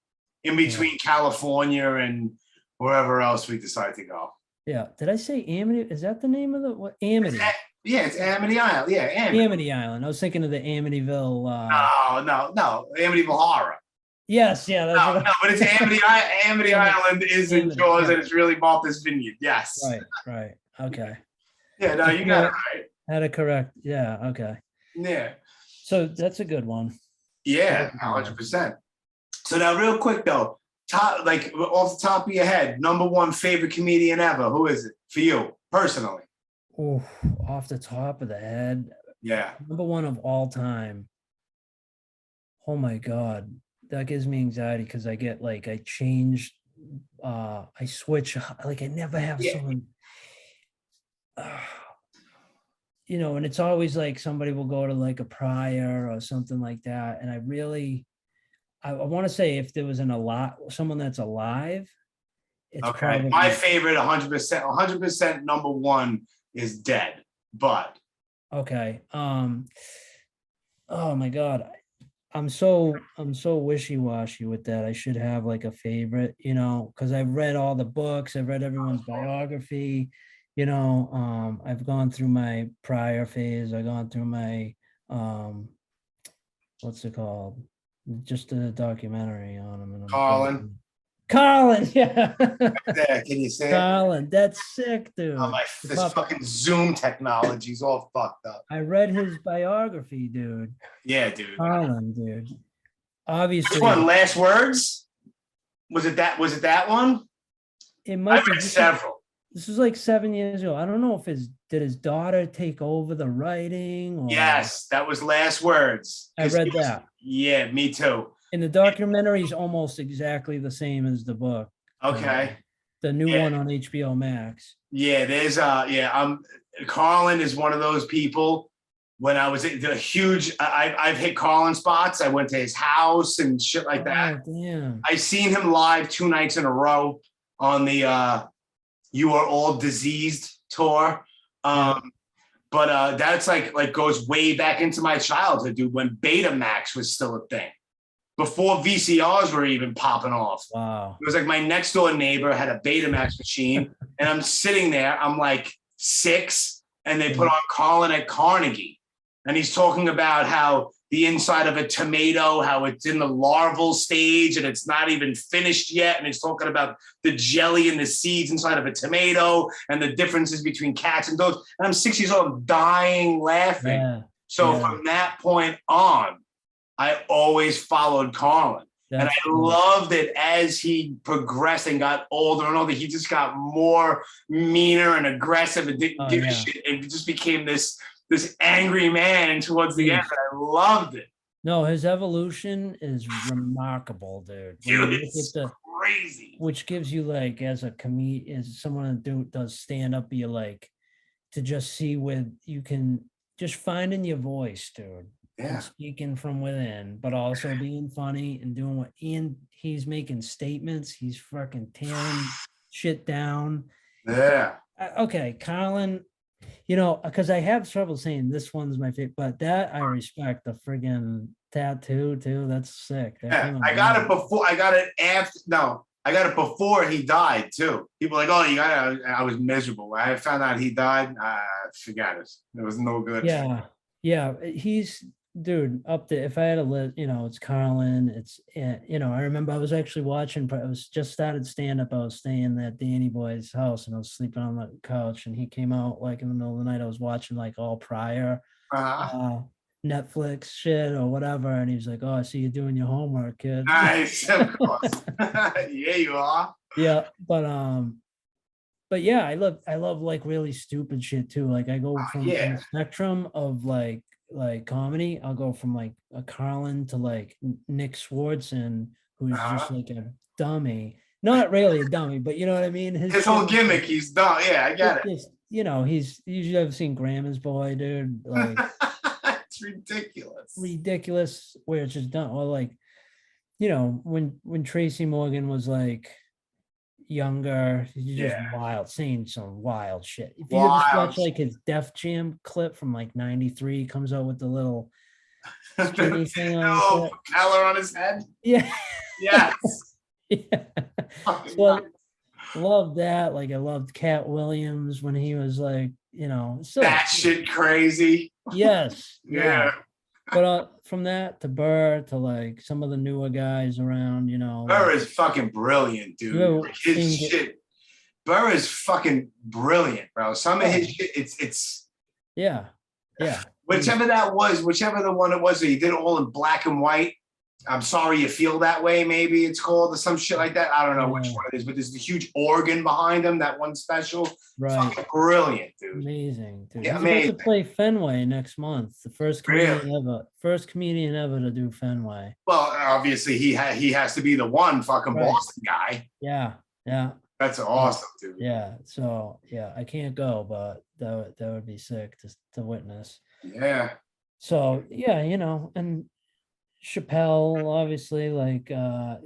in between California and wherever else we decide to go. Yeah. Did I say Amity? Is that the name of the Amity? Yeah, it's Amity Island. Yeah, Amity Island. I was thinking of the Amityville. No, Amityville Horror. Yes, yeah. No, but it's Amity Island is in Jaws, and it's really Martha's Vineyard. Yes. Right. Okay. Yeah, no, you got it right. Had it correct. Yeah, okay. Yeah. So that's a good one. Yeah, 100%. So now, real quick though, off the top of your head, number one favorite comedian ever. Who is it for you personally? Oh, off the top of the head. Yeah. Number one of all time. Oh my God. That gives me anxiety, because I get like, I switch, like I never have someone, you know, and it's always like somebody will go to like a Pryor or something like that. And I want to say, if there was someone that's alive, it's okay. Probably my favorite 100% number one is dead, but okay. Oh my God. I'm so wishy-washy with that. I should have like a favorite, you know, because I've read all the books, I've read everyone's biography, you know. I've gone through my Pryor phase, I've gone through my what's it called? Just did a documentary on him. And Colin, yeah. there, can you say it? Colin, that's sick, dude. Oh, this fucking Zoom technology is all fucked up. I read his biography, dude. Yeah, dude. Colin, dude. Obviously. Which one? Last Words? Was it that one? It might be several. This was like 7 years ago. I don't know if did his daughter take over the writing? Or... Yes, that was Last Words. I read that. Yeah, me too. And the documentary is almost exactly the same as the book. Okay. The new one on HBO Max. Yeah, there's Carlin is one of those people. When I was I've hit Carlin spots. I went to his house and shit like that. Oh, damn. I seen him live 2 nights in a row on the You Are All Diseased tour. But that's like goes way back into my childhood, dude, when Betamax was still a thing. Before VCRs were even popping off. Wow. It was like my next door neighbor had a Betamax machine, and I'm sitting there, I'm like 6, and they put on Colin at Carnegie. And he's talking about how the inside of a tomato, how it's in the larval stage and it's not even finished yet. And he's talking about the jelly and the seeds inside of a tomato and the differences between cats and dogs. And I'm 6 years old, I'm dying laughing. Yeah. So from that point on, I always followed Carlin. And I loved it as he progressed and got older and older. He just got more meaner and aggressive and didn't give a shit. It just became this angry man towards the end. I loved it. No, his evolution is remarkable, dude. Dude, it's crazy. Which gives you like, as a comedian, as someone who does stand up, you like to just see where you can just finding your voice, dude. Yeah. Speaking from within, but also being funny and doing what he's making statements. He's fucking tearing shit down. Yeah. Okay, Colin, because I have trouble saying this one's my favorite, but that I respect. The friggin' tattoo too. That's sick. I got it before. I got it after. No, I got it before he died too. People were like, oh, you got it. I was miserable. When I found out he died, forget it. It was no good. Yeah. He's. Dude, up there, if I had a list, it's Carlin, it's, I remember I was actually watching, I was just started stand-up, I was staying at Danny Boy's house, and I was sleeping on the couch, and he came out, like, in the middle of the night, I was watching, like, all prior Netflix shit or whatever, and he was like, oh, I see you doing your homework, kid. Nice, of course. Yeah, you are. Yeah, but yeah, I love, like, really stupid shit, too, like, I go from the spectrum of, like comedy, I'll go from like a Carlin to like Nick Swartzen, who's just like a dummy. Not really a dummy, but you know what I mean? His whole gimmick, he's dumb. Yeah, I get it. He's usually, I've seen Grandma's Boy, dude. Like it's ridiculous. Ridiculous, where it's just done. Or like, when Tracy Morgan was like younger, he's just wild, saying some wild shit. If you ever watch like his Def Jam clip from like '93, comes out with the little skinny thing on color on his head. Yeah. Yes. Yeah. Well, love that. Like I loved Cat Williams when he was like, that shit crazy. Yes. Yeah. But from that to Burr to like some of the newer guys around, Burr is fucking brilliant, dude. His shit. Burr is fucking brilliant, bro. Some of his shit, it's. Yeah. Whichever the one it was, he did it all in black and white. I'm sorry you feel that way, maybe it's called, or some shit like that. I don't know which one it is, but there's the huge organ behind him, that one special. Right. Fucking brilliant, dude. Amazing, dude. Yeah, He's amazing. about to play Fenway next month. The first comedian ever to do Fenway. Well, obviously he has to be the one fucking Boston guy. Yeah. That's awesome, dude. Yeah. So I can't go, but that would be sick to witness. Yeah. So and Chappelle, obviously, like I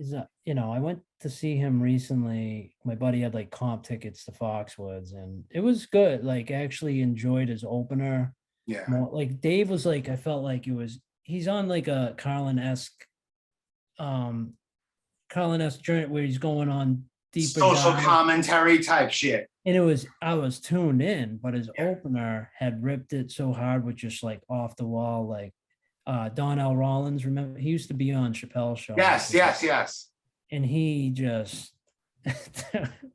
went to see him recently. My buddy had like comp tickets to Foxwoods, and it was good. Like, I actually enjoyed his opener. Yeah. More, like Dave was like, I felt like he's on like a Carlin-esque journey where he's going on deeper social commentary type shit. And I was tuned in, but his opener had ripped it so hard with just like off the wall, like Donnell Rollins. Remember, he used to be on Chappelle's show. Yes. And he just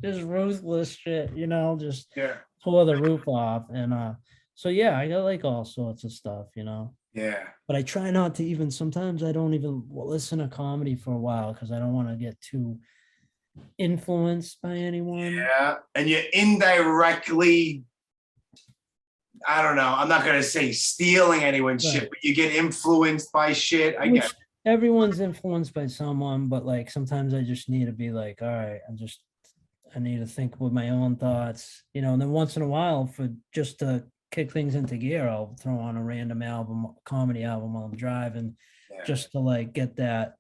just ruthless shit, just tore the roof off. And so yeah, I got like all sorts of stuff, Yeah. But I try not to even, sometimes I don't even listen to comedy for a while because I don't want to get too influenced by anyone. Yeah. And you indirectly, I don't know, I'm not going to say stealing anyone's shit, but you get influenced by shit. I get it. Everyone's influenced by someone, but like sometimes I just need to be like, all right, I need to think with my own thoughts, and then once in a while, for just to kick things into gear, I'll throw on a random comedy album while I'm driving, just to like get the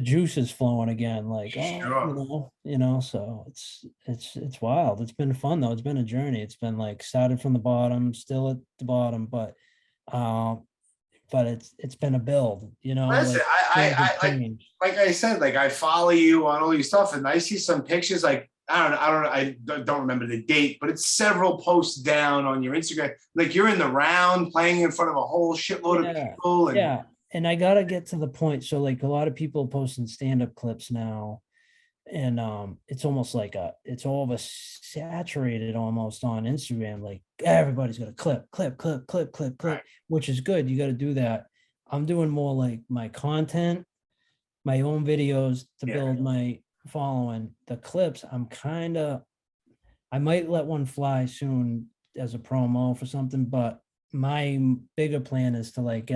juices flowing again. Like, so it's wild. It's been fun though. It's been a journey. It's been like started from the bottom, still at the bottom, but it's been a build, Listen, like I said, like I follow you on all your stuff, and I see some pictures. Like I don't remember the date, but it's several posts down on your Instagram. Like you're in the round, playing in front of a whole shitload of people. And, and I gotta get to the point. So like a lot of people posting stand-up clips now, and it's almost like it's all saturated almost on Instagram. Like everybody's got a clip, which is good. You got to do that. I'm doing more like my content, my own videos to build my following. The clips, I might let one fly soon as a promo for something, but my bigger plan is to like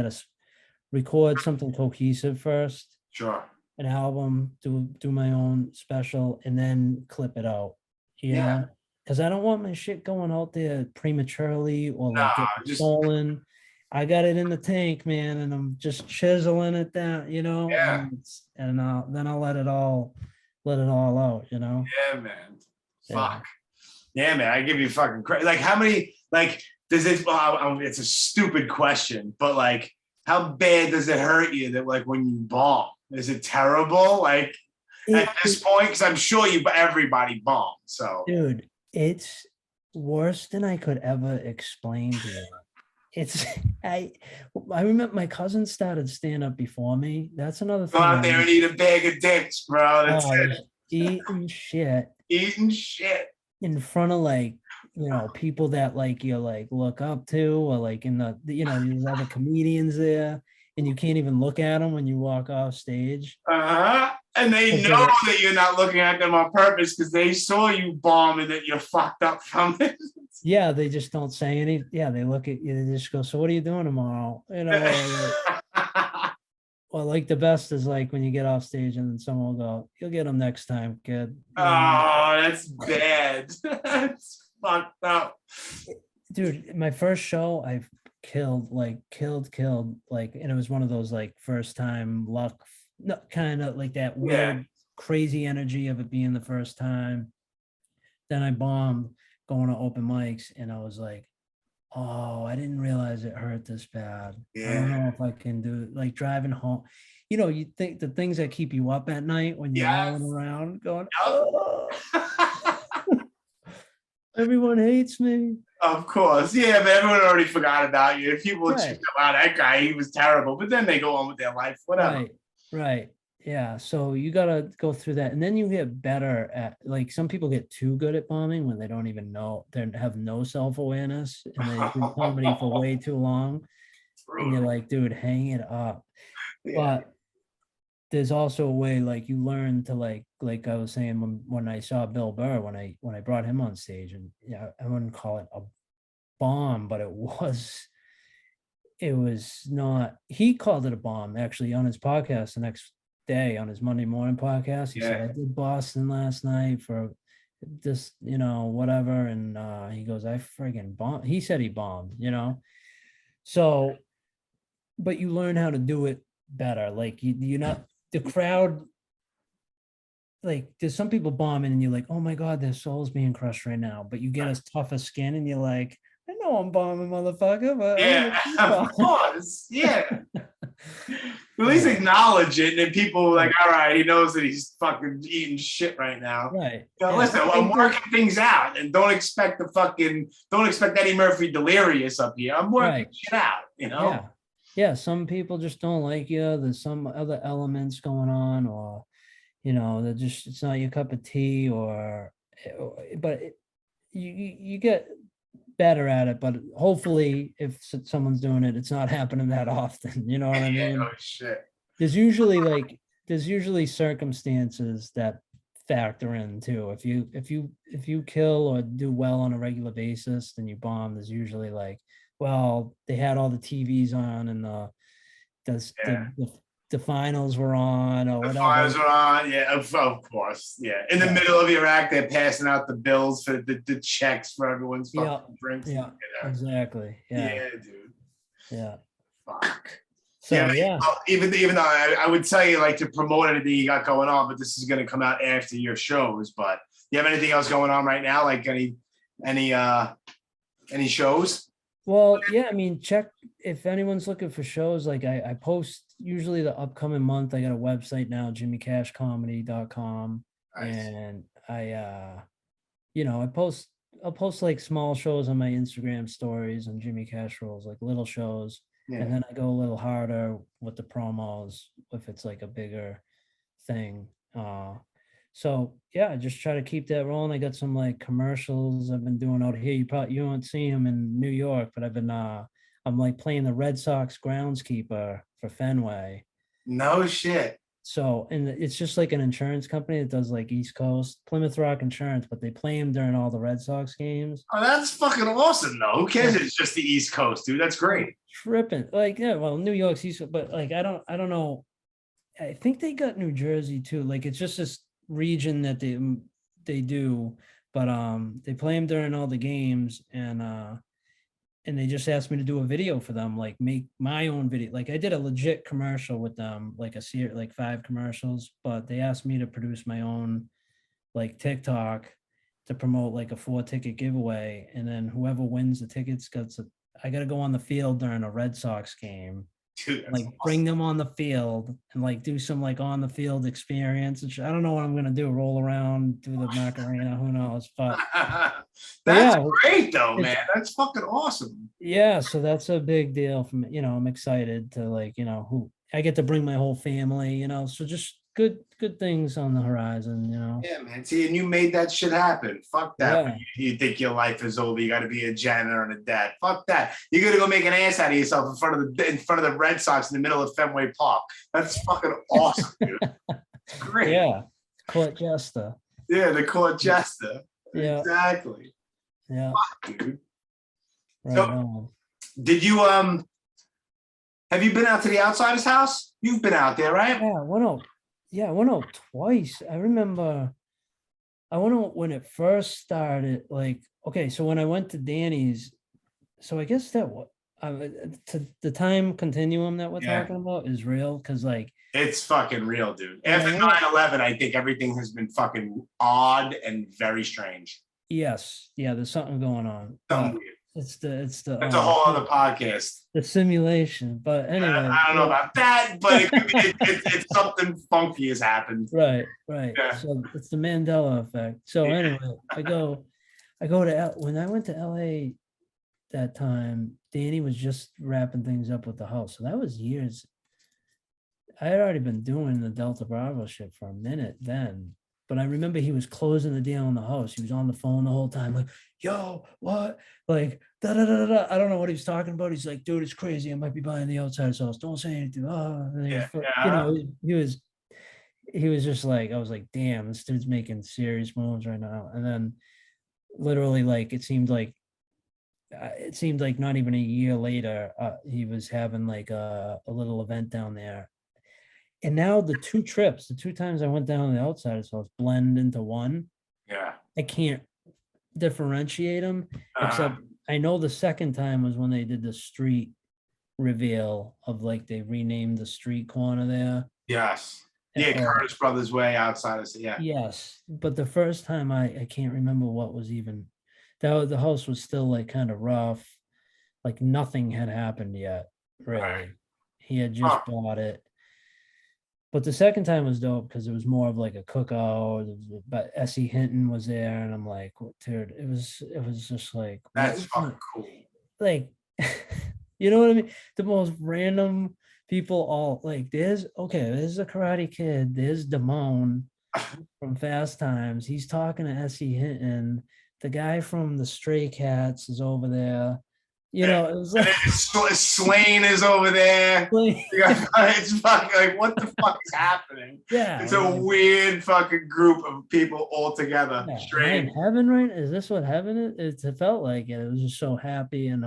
record something cohesive first. Sure. An album, do my own special, and then clip it out. Because I don't want my shit going out there prematurely or like stolen. I got it in the tank, man, and I'm just chiseling it down, and then I'll let it all out, Yeah, man. Fuck. Yeah, man. I give you fucking credit. Like, how many? Like, does it? It's a stupid question, but like, how bad does it hurt you that like when you bomb? Is it terrible? Like at this point, because I'm sure everybody bombed. So, dude, it's worse than I could ever explain to you. I remember my cousin started stand up before me. That's another thing. Go out there and eat a bag of dicks, bro. That's it. Eating shit. Eating shit in front of like people that like you like look up to, or like in the these other comedians there. And you can't even look at them when you walk off stage. And they know that you're not looking at them on purpose because they saw you bomb and that you're fucked up from it. Yeah, they just don't say anything. Yeah, they look at you. They just go, "So what are you doing tomorrow?" Well, like the best is like when you get off stage and then someone will go, "You'll get them next time, kid." Oh, that's bad. That's fucked up. Dude, my first show, I've killed, and it was one of those like first time luck, kind of like that weird crazy energy of it being the first time. Then I bombed going to open mics, and I was like, oh, I didn't realize it hurt this bad. I don't know if I can do it. Like driving home, you think the things that keep you up at night when you're rolling around going, oh. Everyone hates me. Of course. Yeah, but everyone already forgot about you. If people check out that guy, he was terrible. But then they go on with their life, whatever. Right. Yeah. So you got to go through that. And then you get better at, like, some people get too good at bombing when they don't even know, they have no self-awareness, and they do comedy for way too long. And you're like, dude, hang it up. But there's also a way, like, you learn to like I was saying when I saw Bill Burr, when I brought him on stage, and I wouldn't call it a bomb, but it was not, he called it a bomb actually on his podcast the next day, on his Monday morning podcast. He said, I did Boston last night for this, whatever. And he goes, I friggin' bombed. He said he bombed, So, but you learn how to do it better. Like you're not, the crowd, like there's some people bombing and you're like, oh my God, their soul's being crushed right now. But you get as tough a skin and you're like, I know I'm bombing, motherfucker, but of course. Yeah. At least acknowledge it, and then people like, all right, he knows that he's fucking eating shit right now. Right. Listen, I'm working things out, and don't expect Eddie Murphy delirious up here. I'm working shit out, yeah, some people just don't like you. There's some other elements going on, or they're just it's not your cup of tea, but you get better at it. But hopefully, if someone's doing it, it's not happening that often. You know what I Yeah, mean? oh shit. There's usually circumstances that factor in too. If you kill or do well on a regular basis, then you bomb. There's usually like, well, they had all the TVs on and Yeah. the finals were on or The whatever. fires are on, yeah, of course, yeah. In the middle of your act, they're passing out the bills for the checks for everyone's fucking drinks. Yeah, exactly. Yeah, dude. Yeah. Fuck. So yeah, yeah. well, even though I would tell you like to promote anything you got going on, but this is going to come out after your shows. But you have anything else going on right now? Like any shows? Well, yeah, I mean, check if anyone's looking for shows. Like I post usually the upcoming month. I got a website now, jimmycashcomedy.com. Nice. And I'll post like small shows on my Instagram stories and Jimmy Cash rolls, like little shows. Yeah. And then I go a little harder with the promos if it's like a bigger thing. So yeah, I just try to keep that rolling. I got some like commercials I've been doing out here. You won't see them in New York, but I'm like playing the Red Sox groundskeeper for Fenway. No shit. So, and it's just like an insurance company that does like East Coast, Plymouth Rock Insurance, but they play them during all the Red Sox games. Oh, that's fucking awesome, though. Who cares? It's just the East Coast, dude. That's great. Tripping, like, yeah, well, New York's East, but like, I don't know. I think they got New Jersey too. Like, it's just this region that they do, but they play them during all the games, and they just asked me to do a video for them, like make my own video. Like I did a legit commercial with them, like a series, like 5 commercials, but they asked me to produce my own like TikTok to promote like a 4-ticket giveaway. And then whoever wins the tickets I got to go on the field during a Red Sox game. Dude, like awesome. Bring them on the field and like do some like on the field experience. I don't know what I'm going to do. Roll around, do the Macarena, who knows, but that's great though, man. That's fucking awesome. Yeah. So that's a big deal for me. I'm excited to like, who I get to bring my whole family, so just good things on the horizon, Yeah, man. See, and you made that shit happen. Fuck that. Yeah. You think your life is over. You got to be a janitor and a dad. Fuck that. You're gonna go make an ass out of yourself in front of the Red Sox in the middle of Fenway Park. That's fucking awesome, dude. It's great. Yeah. Court jester. Yeah, the court jester. Yeah. Exactly. Yeah. Fuck, dude. Right So, on. did you have you been out to the Outsider's house? You've been out there, right? I went out twice. I remember I went out when it first started. Like, okay, so when I went to Danny's, so I guess that to the time continuum that we're talking about is real, because like it's fucking real, dude. After 9/11, I think everything has been fucking odd and very strange. Yes, yeah, there's something going on. Something weird. It's That's a whole other podcast. The simulation, but anyway, I don't know about that, but it's something funky has happened. Right. Yeah. So it's the Mandela effect. So anyway, I go to when I went to LA that time, Danny was just wrapping things up with the house. So that was years. I had already been doing the Delta Bravo shit for a minute then. But I remember he was closing the deal on the house. He was on the phone the whole time, like, yo, what? Like, da da da da. I don't know what he was talking about. He's like, dude, it's crazy. I might be buying the Outsider's house. Don't say anything. He was just like, I was like, damn, this dude's making serious moves right now. And then literally, like, it seemed like not even a year later, he was having like a little event down there. And now the 2 times I went down to the Outsider's house blend into one. Yeah. I can't differentiate them, except I know the second time was when they did the street reveal of like they renamed the street corner there. Yes. Yeah, Curtis Brothers Way outside of yeah. Yes. But the first time I can't remember what was even the house was still like kind of rough. Like nothing had happened yet, really. Right. He had just bought it. But the second time was dope because it was more of like a cookout. But S.E. Hinton was there, and I'm like, dude, it was just like that's fucking cool. Like, You know what I mean? The most random people all like there's a Karate Kid, there's Damone from Fast Times. He's talking to S.E. Hinton. The guy from the Stray Cats is over there. You know, it was And like, then Swain is over there. like It's fucking like, what the fuck is happening? yeah, It's a weird fucking group of people all together. yeah. Am I in Strange. heaven, right? Is this what heaven is? It felt like it. It was just so happy and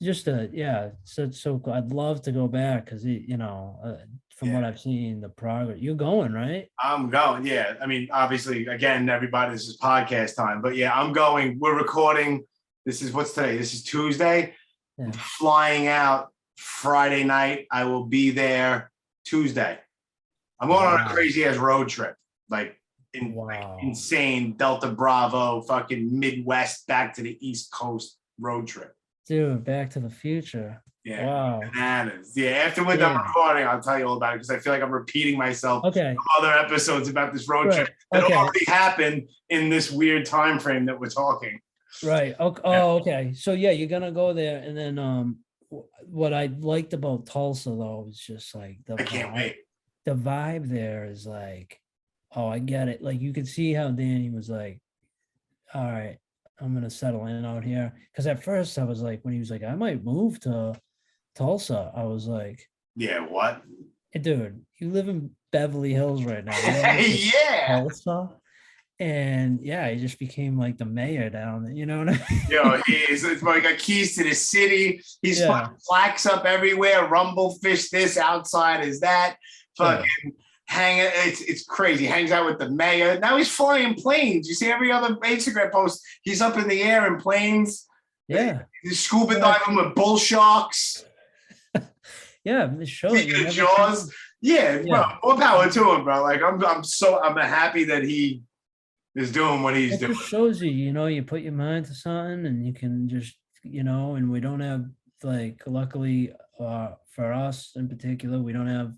just yeah, so cool. I'd love to go back because from what I've seen, the progress. You're going, right? I'm going. Yeah. I mean, obviously, again, everybody, this is podcast time, but yeah, I'm going. We're recording. This is what's today? This is Tuesday. Yeah. I'm flying out Friday night. I will be there Tuesday. I'm going on a crazy ass road trip, like insane Delta Bravo, fucking Midwest back to the East Coast road trip. Dude, Back to the Future. Yeah. Wow. Bananas. Yeah. After we're done recording, I'll tell you all about it because I feel like I'm repeating myself. Okay. Other episodes about this road trip that already happened in this weird time frame that we're talking. Right. Okay. Oh, okay. So yeah, you're gonna go there, and then what I liked about Tulsa though is just like I can't wait. The vibe there is like, oh, I get it. Like you could see how Danny was like, all right, I'm gonna settle in out here. Because at first I was like, when he was like, I might move to Tulsa, I was like, yeah, what? Hey, dude, you live in Beverly Hills right now. Yeah. Tulsa. And yeah, he just became like the mayor down there. You know what I mean? Yo, it's like got keys to the city. He's putting plaques up everywhere. Rumble fish this, outside is that. Fucking hanging. It's crazy. Hangs out with the mayor. Now he's flying planes. You see every other Instagram post. He's up in the air in planes. Yeah. He's scuba diving with bull sharks. Yeah, show it. Jaws. Yeah, bro. More power to him, bro. Like I'm happy that he is doing what he's doing. It just shows you, you put your mind to something and you can just, and we don't have like, luckily for us in particular, we don't have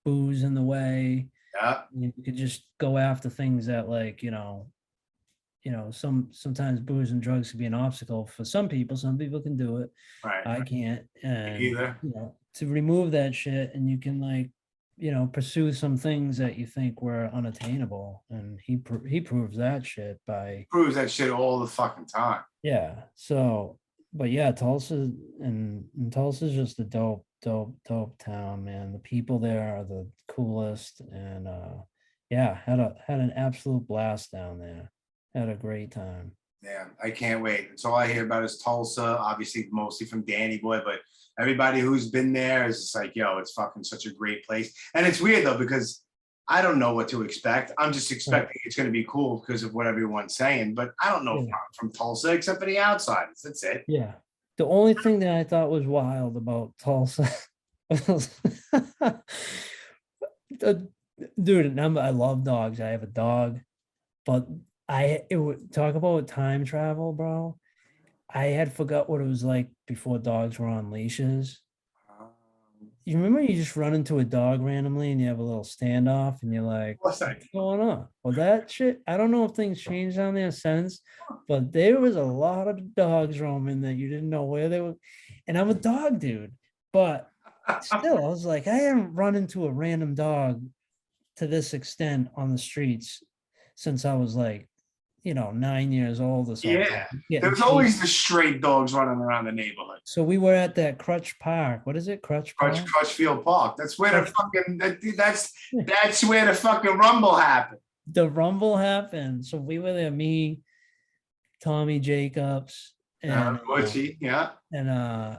booze in the way. Yeah. You could just go after things that like, sometimes booze and drugs can be an obstacle for some people. Some people can do it. Right. I can't. And either. To remove that shit and you can like, pursue some things that you think were unattainable, and he proves that shit all the fucking time. Yeah. So, but yeah, Tulsa and Tulsa's just a dope town, man. The people there are the coolest, and had an absolute blast down there. Had a great time. Yeah, I can't wait. It's all I hear about is Tulsa, obviously mostly from Danny Boy, but everybody who's been there is just like, yo, it's fucking such a great place. And it's weird though, because I don't know what to expect. I'm just expecting it's going to be cool because of what everyone's saying, but I don't know from Tulsa except for the outsiders. That's it. Yeah. The only thing that I thought was wild about Tulsa was, dude, I love dogs. I have a dog, but it would talk about time travel, bro. I had forgot what it was like before dogs were on leashes. You remember you just run into a dog randomly and you have a little standoff and you're like, what's going on? Well, that shit, I don't know if things changed down there since, but there was a lot of dogs roaming that you didn't know where they were. And I'm a dog dude, but still, I was like, I haven't run into a random dog to this extent on the streets since I was like, 9 years old or something. Yeah. There's always the stray dogs running around the neighborhood. So we were at that Crutch Park. What is it? Crutchfield Park. That's where that's where the fucking rumble happened. The rumble happened. So we were there, me, Tommy Jacobs, and Butchie, and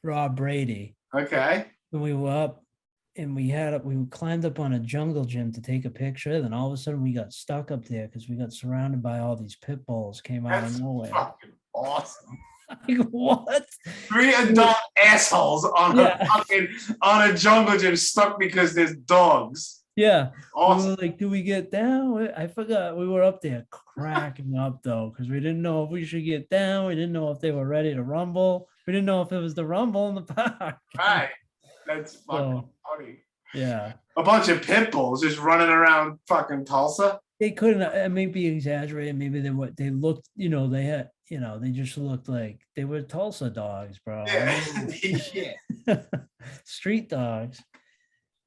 Rob Brady. Okay. And we were up and we climbed up on a jungle gym to take a picture. Then all of a sudden we got stuck up there because we got surrounded by all these pit bulls came out of nowhere. Fucking awesome. Like, what? 3 adult assholes on a jungle gym stuck because there's dogs. Yeah. Awesome. We were like, do we get down? I forgot. We were up there cracking up though, because we didn't know if we should get down. We didn't know if they were ready to rumble. We didn't know if it was the rumble in the park. Right. That's fucking funny. Yeah. A bunch of pit bulls just running around fucking Tulsa. They couldn't, maybe exaggerated. Maybe they looked, they had, you know, they just looked like they were Tulsa dogs, bro. Yeah. I mean, street dogs.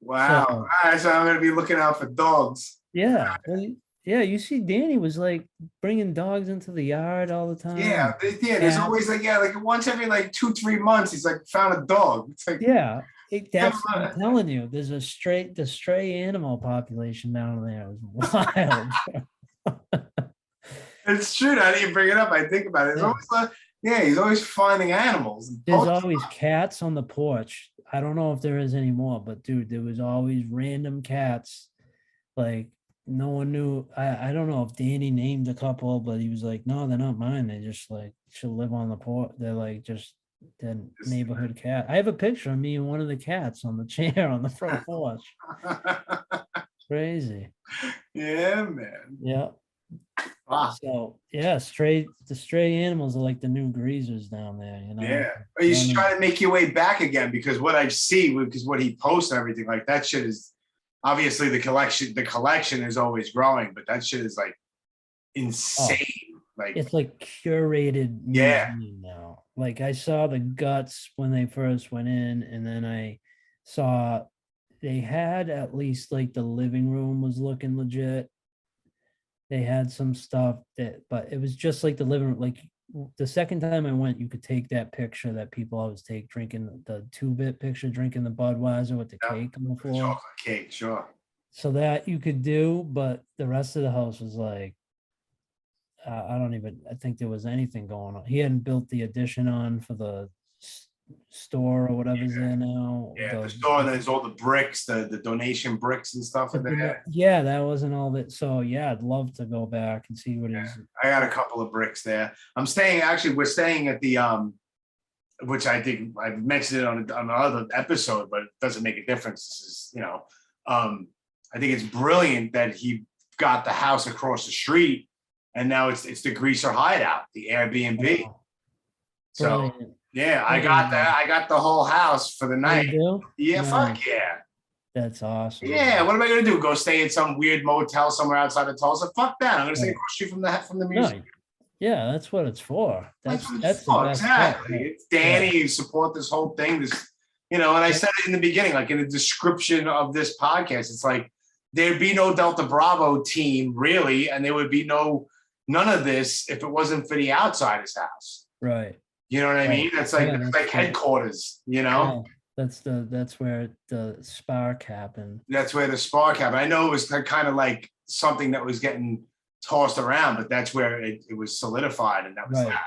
Wow. So, All right, so I'm gonna be looking out for dogs. yeah. Well, yeah, you see Danny was like bringing dogs into the yard all the Yeah, time. there's always like like once every like 2-3 months, he's like found a dog. It's like Yeah, come that's I'm on. telling you. There's the stray animal population down there is wild. It's true. Now that you bring it up, I think about it. It's Yeah. always like, yeah, he's always finding animals. There's always cats on the porch. I don't know if there is anymore, but dude, there was always random cats. Like no one knew. I don't know if Danny named a couple, but he was like, no, they're not mine. They just like should live on the porch. They're like just the neighborhood cat. I have a picture of me and one of the cats on the chair on the front porch. Crazy. Yeah, man. Yeah. Wow. So yeah, the stray animals are like the new greasers down there, you know. Yeah. Or you should try to make your way back again, because what I see, because what he posts and everything, like that shit is obviously the collection is always growing, but that shit is like insane. Like It's like curated Yeah. museum now. Like I saw the guts when they first went in, and then I saw they had at least like the living room was looking legit. They had some stuff but it was just like the living room. Like the second time I went, you could take that picture that people always take drinking the 2-bit picture, drinking the Budweiser with the cake on the floor. chocolate cake, sure. So that you could do, but the rest of the house was like, I think there was anything going on. He hadn't built the addition on for the store or whatever's there now. Yeah, the store, there's all the bricks, the donation bricks and stuff in there. Yeah, that wasn't all that. So yeah, I'd love to go back and see what he's. I got a couple of bricks there. We're staying at the which I think I mentioned it on another episode, but it doesn't make a difference. This is, I think it's brilliant that he got the house across the street, and now it's the Greaser Hideout, the Airbnb. Oh, So brilliant. yeah, I got that. I got the whole house for the Oh, night. you do? Yeah, Nice. fuck yeah. That's awesome. Yeah, what am I gonna do? Go stay in some weird motel somewhere outside of Tulsa? Fuck that. I'm gonna stay across the street from the No, museum. yeah, that's what it's for. That's what that's it's the for, best exactly. part. It's Danny, you support this whole thing. And I said it in the beginning, like in the description of this podcast, it's like there'd be no Delta Bravo team really, and there would be none of this if it wasn't for the Outsiders house. Right. You know what I mean? That's like Yeah, like headquarters, Yeah, that's where the spark happened. That's where the spark happened. I know it was kind of like something that was getting tossed around, but that's where it was solidified, and that was Right. that.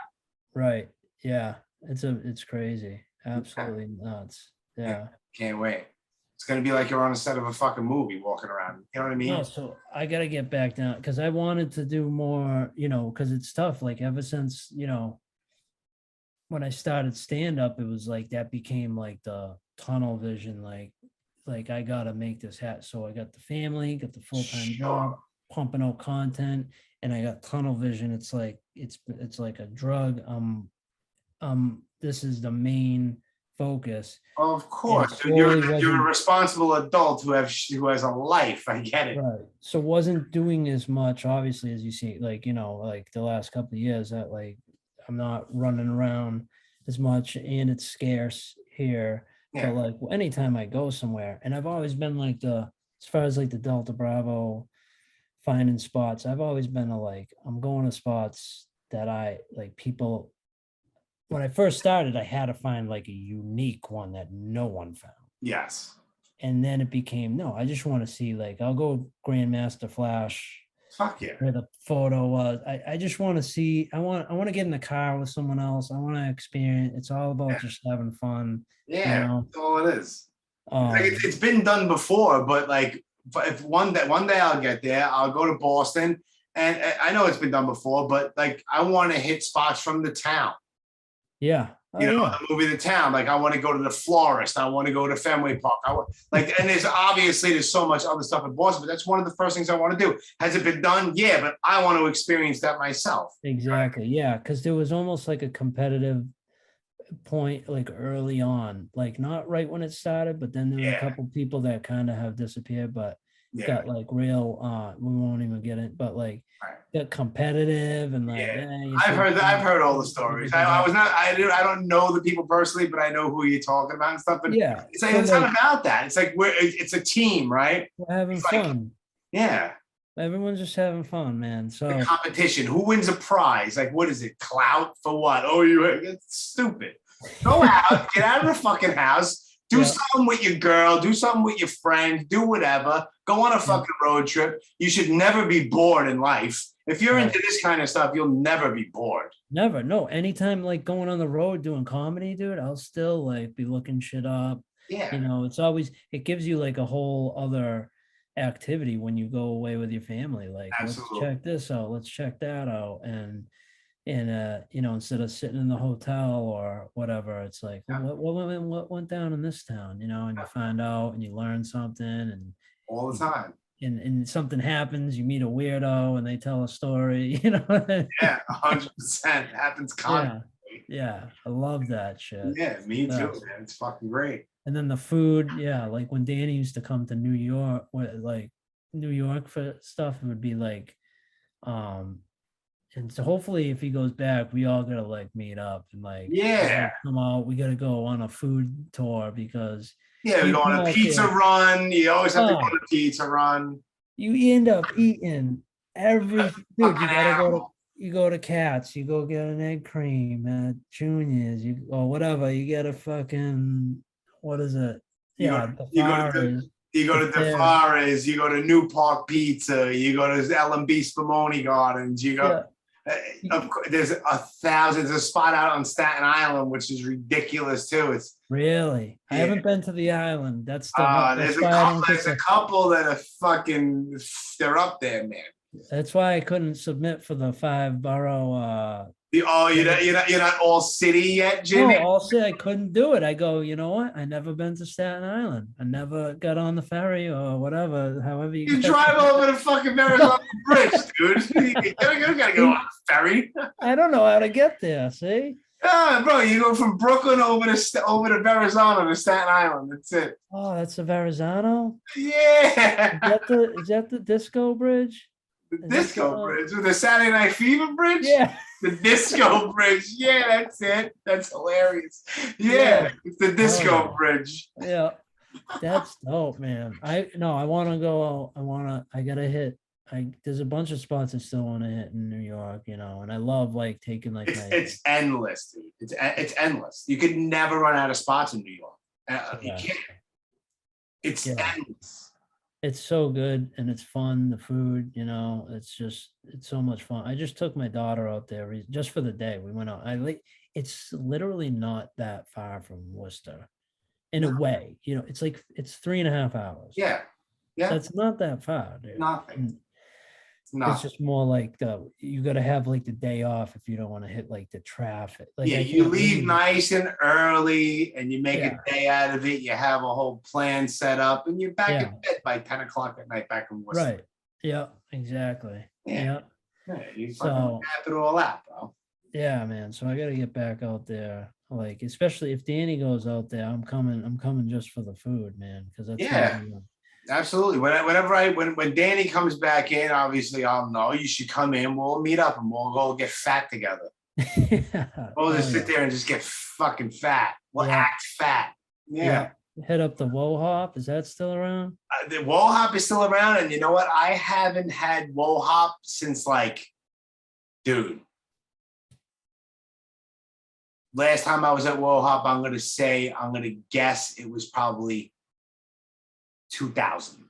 Right. Yeah. It's crazy. Absolutely nuts. Yeah. Can't wait. It's gonna be like you're on a set of a fucking movie walking around. You know what I mean? No, so I gotta get back down because I wanted to do more, because it's tough. Like ever since, when I started stand up, it was like that became like the tunnel vision, like I gotta make this hat. So I got the family, got the full-time job, pumping out content, and I got tunnel vision. It's like it's like a drug. This is the main focus. Of course, And you're slowly a wasn't- responsible adult who has a life. I get it. Right. So wasn't doing as much, obviously, as you see, like the last couple of years that like I'm not running around as much, and it's scarce here. Yeah. But like anytime I go somewhere, and I've always been like as far as like the Delta Bravo finding spots, I've always been I'm going to spots that I like people. When I first started, I had to find like a unique one that no one found. Yes. And then it became, no, I just want to see, like, I'll go Grandmaster Flash Fuck yeah. where the photo was. I just want to see, I want to get in the car with someone else. I want to experience. It's all about just having fun. Yeah, that's all it is. Um, It's been done before, but like if one day I'll get there, I'll go to Boston, and I know it's been done before, but like I want to hit spots from the town. yeah. Oh, yeah. The movie The Town. Like I want to go to the florist. I want to go to Fenway Park. And there's so much other stuff in Boston, but that's one of the first things I want to do. Has it been done? Yeah, but I want to experience that myself. Exactly. Yeah. Because there was almost like a competitive point, like early on, like not right when it started, but then there were a couple people that kind of have disappeared. But got like real we won't even get it, but like got competitive and like I've heard all the stories. I don't know the people personally, but I know who you're talking about and stuff. But yeah, it's like, it's not about that. It's like it's a team, right? We're having fun. Yeah. Everyone's just having fun, man. So the competition. Who wins a prize? Like, what is it? Clout for what? Oh, it's stupid. Go out, get out of the fucking house. Do something with your girl. Do something with your friends. Do whatever. Go on a fucking road trip. You should never be bored in life. If you're into this kind of stuff, you'll never be bored. Never. No. Anytime like going on the road doing comedy, dude, I'll still like be looking shit up. Yeah. You know, it's always, it gives you like a whole other activity when you go away with your family. Like, Absolutely. let's check this out. Let's check that out. And you know, instead of sitting in the hotel or whatever, it's like, what went down in this town, you know, and you find out and you learn something and all the time. And something happens, you meet a weirdo and they tell a story, you know. Yeah, 100% happens constantly. Yeah, I love that shit. Yeah, me too, man. It's fucking great. And then the food, like when Danny used to come to New York, like New York for stuff, it would be like, and so hopefully if he goes back, we all gotta like meet up and like come out. We gotta go on a food tour because we go on a pizza run. You always have to go on a pizza run. You end up eating every you go to Cats, you go get an egg cream at Junior's, or whatever, you get a fucking what is it? You go to DeFares, you go to New Park Pizza, you go to L&B Spumoni Gardens, you go. There's there's a spot out on Staten Island which is ridiculous too. It's really I haven't been to the island. That's there's a couple that are fucking, they're up there, man. That's why I couldn't submit for the 5-borough. You're not all city yet, Jimmy? No, all city. I couldn't do it. I go, you know what? I never been to Staten Island. I never got on the ferry or whatever. However you drive over the fucking Verrazano Bridge, dude. You gotta go on a ferry. I don't know how to get there. See? Yeah, bro, you go from Brooklyn over to Verrazano to Staten Island. That's it. Oh, that's the Verrazano? Yeah. Is that the disco bridge? The disco bridge with the Saturday Night Fever bridge? Yeah. The disco bridge. Yeah, that's it. That's hilarious. Yeah, it's the disco bridge. Yeah. That's dope, man. I want to go. I gotta hit. There's a bunch of spots I still want to hit in New York, you know, and I love like taking like it's endless, dude. It's endless. You could never run out of spots in New York. You can't. It's endless. It's so good and it's fun. The food, you know, it's so much fun. I just took my daughter out there just for the day. We went out. It's literally not that far from Worcester in a way, you know, it's 3.5 hours. Yeah. That's not that far, dude. Nothing. It's just more like you got to have like the day off if you don't want to hit like the traffic. Like, you leave nice and early and you make a day out of it. You have a whole plan set up and you're back in bed by 10 o'clock at night back in Worcester. Right. Yeah, exactly. Yeah. You fucking map it all out, bro. Yeah, man. So I got to get back out there. Like, especially if Danny goes out there, I'm coming just for the food, man. Because that's absolutely. When Danny comes back in, obviously I'll know you should come in. We'll meet up and we'll go get fat together. We'll just sit there and just get fucking fat. We'll act fat. Yeah. Hit up the Wohop. Is that still around? The Wohop is still around, and you know what? I haven't had Wohop since dude. Last time I was at Wohop, I'm gonna guess it was probably 2000.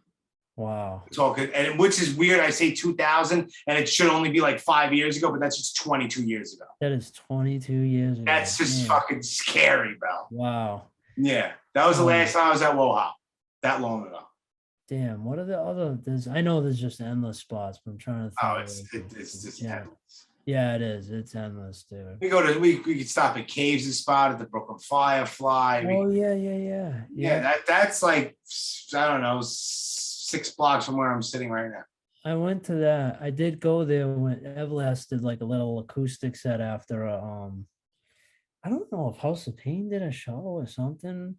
Wow. Talking, and which is weird. I say 2000, and it should only be like 5 years ago, but that's just 22 years ago. That is 22 years ago. That's just fucking scary, bro. Wow. Yeah, that was the last time I was at Wohop. That long ago. Damn. What are the other? I know there's just endless spots, but I'm trying to think. Oh, it's just endless. Yeah, it is. It's endless, dude. We could stop at Caves and Spot at the Brooklyn Firefly. Yeah. That's like, I don't know, 6 blocks from where I'm sitting right now. I went to that. I did go there when Everlast did like a little acoustic set after I don't know if House of Pain did a show or something.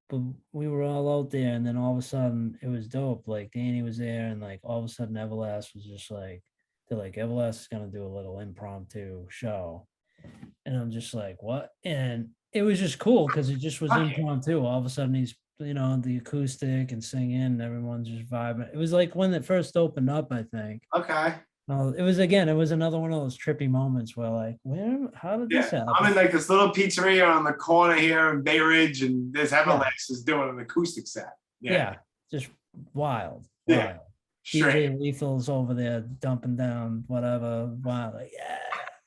but we were all out there, and then all of a sudden it was dope. Like Danny was there, and like all of a sudden Everlast was just like, they're like, Everlast is gonna do a little impromptu show, and I'm just like, what? And it was just cool because it just was Fuck yeah. impromptu. All of a sudden he's, the acoustic and singing, and everyone's just vibing. It was like when it first opened up, I think. Okay. It was another one of those trippy moments where like, how did this happen? I'm in like this little pizzeria on the corner here in Bay Ridge, and this Everlast is doing an acoustic set. Yeah, just wild. Yeah. Straight. DJ Lethal's over there dumping down whatever, wild, like,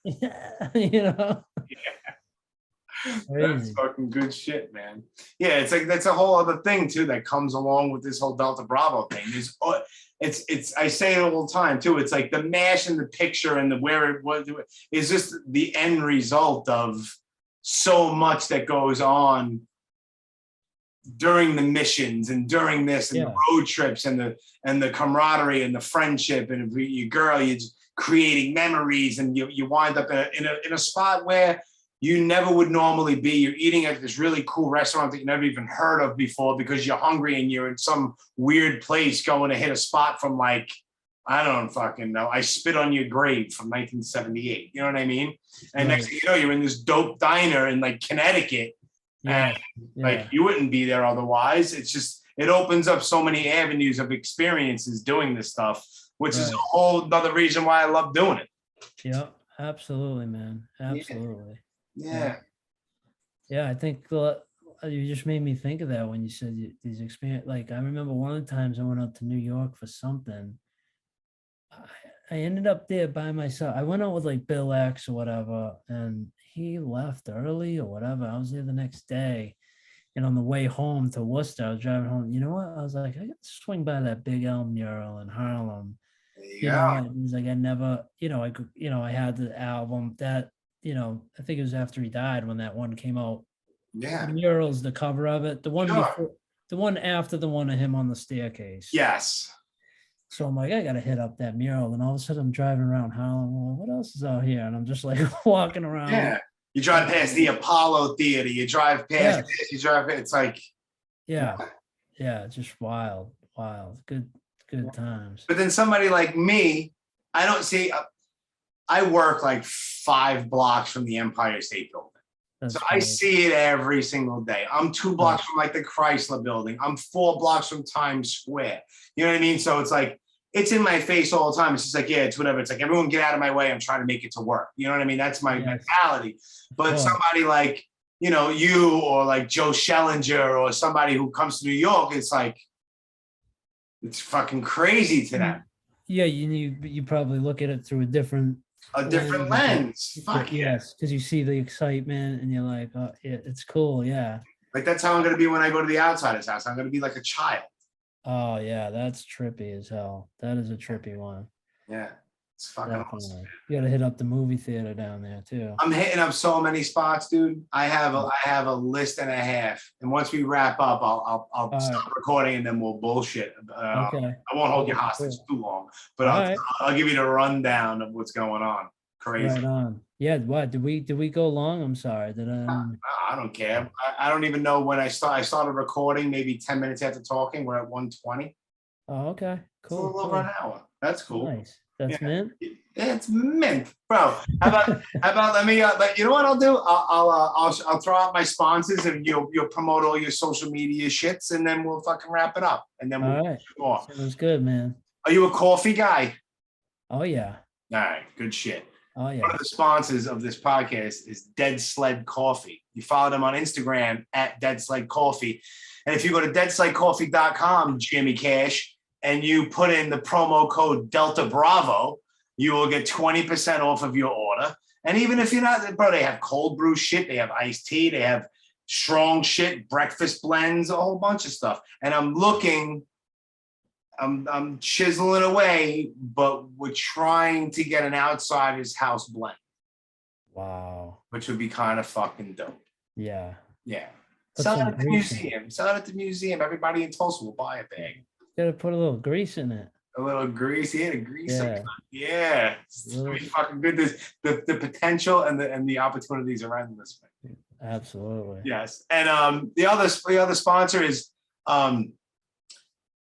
yeah. That's Crazy. fucking good shit, man. Yeah, it's like that's a whole other thing too that comes along with this whole Delta Bravo thing. It's I say it all the time too. It's like the mash and the picture and the where it was is just the end result of so much that goes on during the missions and during this and the road trips and the camaraderie and the friendship and your girl, you're just creating memories, and you wind up in a spot where you never would normally be. You're eating at this really cool restaurant that you never even heard of before because you're hungry and you're in some weird place going to hit a spot from like, I don't fucking know, I Spit on Your Grave from 1978. You know what I mean? And next thing you know, you're in this dope diner in like Connecticut. And like you wouldn't be there otherwise. It's just, it opens up so many avenues of experiences doing this stuff, which is a whole other reason why I love doing it. Yeah, absolutely, man. Absolutely. Yeah. I think you just made me think of that when you said these experience. Like I remember one of the times I went up to New York for something. I ended up there by myself. I went out with like Bill X or whatever, and he left early or whatever. I was there the next day, and on the way home to Worcester, I was driving home. You know what? I was like, I got to swing by that Big Elm mural in Harlem. It was like I never, I had the album that. I think it was after he died when that one came out. Yeah. The mural's the cover of it. The one before, the one after the one of him on the staircase. Yes. So I'm like, I gotta hit up that mural. And all of a sudden I'm driving around Harlem. Well, what else is out here? And I'm just like walking around. Yeah. You drive past the Apollo Theater. You drive past this, you drive past, it's like. Yeah. Just wild. Good times. But then somebody like me, I don't see, I work like 5 blocks from the Empire State Building. So I see it every single day. I'm 2 blocks from like the Chrysler Building. I'm 4 blocks from Times Square. You know what I mean? So it's like, it's in my face all the time. It's just like, yeah, it's whatever. It's like, everyone get out of my way. I'm trying to make it to work. You know what I mean? That's my mentality. But somebody like, you or like Joe Schellinger or somebody who comes to New York, it's like, it's fucking crazy to them. Yeah, you probably look at it through a different lens. Fuck yes, because you see the excitement and you're like, oh, it's cool. Yeah. Like that's how I'm going to be when I go to the outsider's house. I'm going to be like a child. Oh yeah, that's trippy as hell. That is a trippy one. Yeah, it's fucking awesome. You got to hit up the movie theater down there too. I'm hitting up so many spots, dude. I have a list and a half, and once we wrap up, I'll stop recording and then we'll bullshit. Okay. I won't hold you hostage too long, but I'll give you the rundown of what's going on. Crazy. Right on. Yeah. What did we go long? I'm sorry. I don't care. I don't even know when I started recording. Maybe 10 minutes after talking. We're at 1:20. Oh, okay. Cool. It's a little over an hour. That's cool. Nice. That's mint. It's mint, bro. How about let me? You know what I'll do? I'll throw out my sponsors and you'll promote all your social media shits, and then we'll fucking wrap it up, and then we'll go off. Sounds good, man. Are you a coffee guy? Oh yeah. All right, good shit. Oh yeah. One of the sponsors of this podcast is Dead Sled Coffee. You follow them on Instagram at Dead Sled Coffee, and if you go to deadsledcoffee.com, Jimmy Cash, and you put in the promo code Delta Bravo, you will get 20% off of your order. And even if you're not, bro, they have cold brew shit, they have iced tea, they have strong shit, breakfast blends, a whole bunch of stuff. And I'm chiseling away, but we're trying to get an outsider's house blend. Wow. Which would be kind of fucking dope. Yeah. Yeah. Sell it at the museum. Sell it at the museum. Everybody in Tulsa will buy a bag. Gotta put a little grease in it. A little grease, the grease. Yeah. It's gonna be fucking good. The potential and the opportunities around this. Absolutely. Yes. And the other sponsor is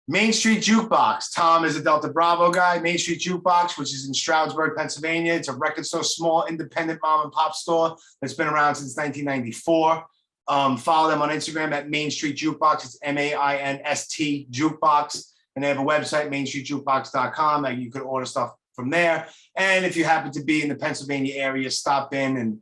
Main Street Jukebox. Tom is a Delta Bravo guy. Main Street Jukebox, which is in Stroudsburg, Pennsylvania. It's a record store, small, independent mom and pop store that's been around since 1994. Follow them on Instagram at Main Street Jukebox. It's MAINST Jukebox. And they have a website, mainstreetjukebox.com. You can order stuff from there. And if you happen to be in the Pennsylvania area, stop in and,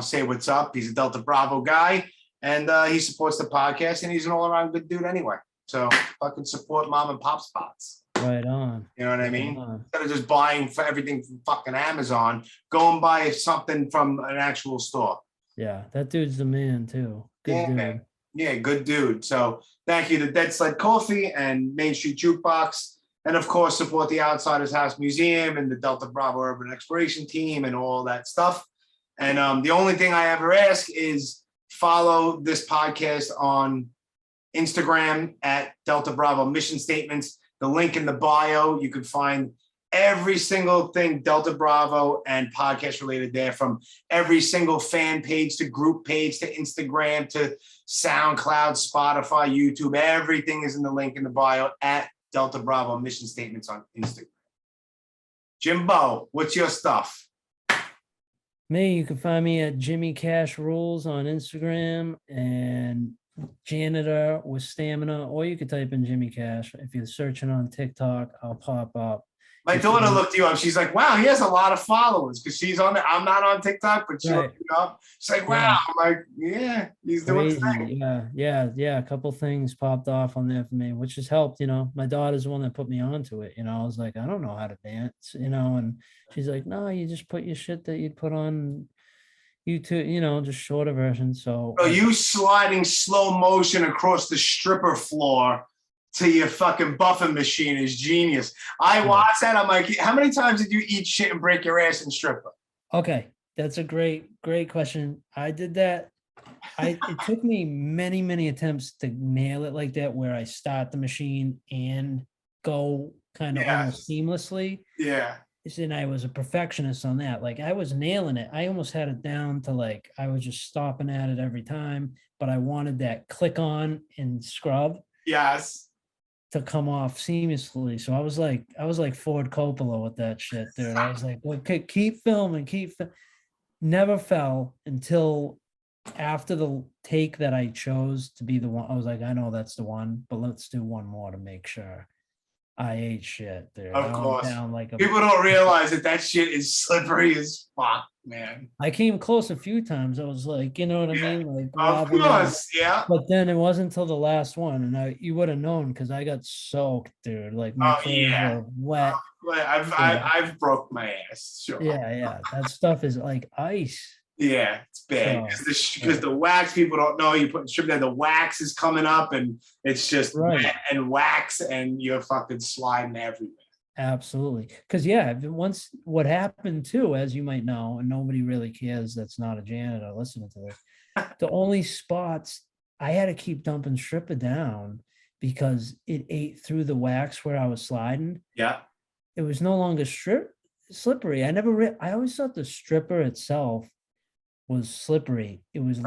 say what's up. He's a Delta Bravo guy. And he supports the podcast. And he's an all-around good dude anyway. So fucking support mom and pop spots. Right on. You know what I mean? Instead of just buying for everything from fucking Amazon, go and buy something from an actual store. Yeah, that dude's the man too. Good dude. Man. Yeah, good dude. So thank you to Dead Sled Coffee and Main Street Jukebox. And of course, support the Outsiders House Museum and the Delta Bravo Urban Exploration Team and all that stuff. And the only thing I ever ask is follow this podcast on Instagram at Delta Bravo Mission Statements. The link in the bio, you can find every single thing Delta Bravo and podcast related there, from every single fan page to group page to Instagram to SoundCloud, Spotify, YouTube. Everything is in the link in the bio at Delta Bravo Mission Statements on Instagram. Jimbo, what's your stuff? Me, you can find me at Jimmy Cash Rules on Instagram and Janitor with Stamina, or you could type in Jimmy Cash. If you're searching on TikTok, I'll pop up. My daughter looked you up. She's like, wow, he has a lot of followers because she's on there. I'm not on TikTok, but she looked you up. She's like, wow. I'm like, yeah, he's doing his thing. Yeah. A couple things popped off on there for me, which has helped. My daughter's the one that put me onto it. I was like, I don't know how to dance, and she's like, no, you just put your shit that you'd put on YouTube, just shorter version. So you sliding slow motion across the stripper floor to your fucking buffing machine is genius. I watched that. I'm like, how many times did you eat shit and break your ass in stripper? Okay, that's a great question. I did that. It took me many, many attempts to nail it like that, where I start the machine and go kind of almost seamlessly. Yeah. And I was a perfectionist on that. Like, I was nailing it. I almost had it down to like, I was just stopping at it every time, but I wanted that click on and scrub. Yes. To come off seamlessly. So I was like Ford Coppola with that shit, dude. I was like, okay, keep filming, never fell until after the take that I chose to be the one. I was like, I know that's the one, but let's do one more to make sure. I ate shit, dude. Of course. People don't realize that shit is slippery as fuck, man. I came close a few times. I was like, you know what I mean? Like, of course, yeah. But then it wasn't until the last one, and you would have known because I got soaked, dude. Like, my clothes were wet. I've broke my ass. Sure. Yeah. That stuff is like ice. Yeah, it's bad because the wax, people don't know. You put strip there, the wax is coming up, and it's just wet and wax, and you're fucking sliding everywhere. Absolutely, because once what happened too, as you might know, and nobody really cares that's not a janitor listening to this. The only spots I had to keep dumping stripper down because it ate through the wax where I was sliding. Yeah, it was no longer slippery. I always thought the stripper itself was slippery. It was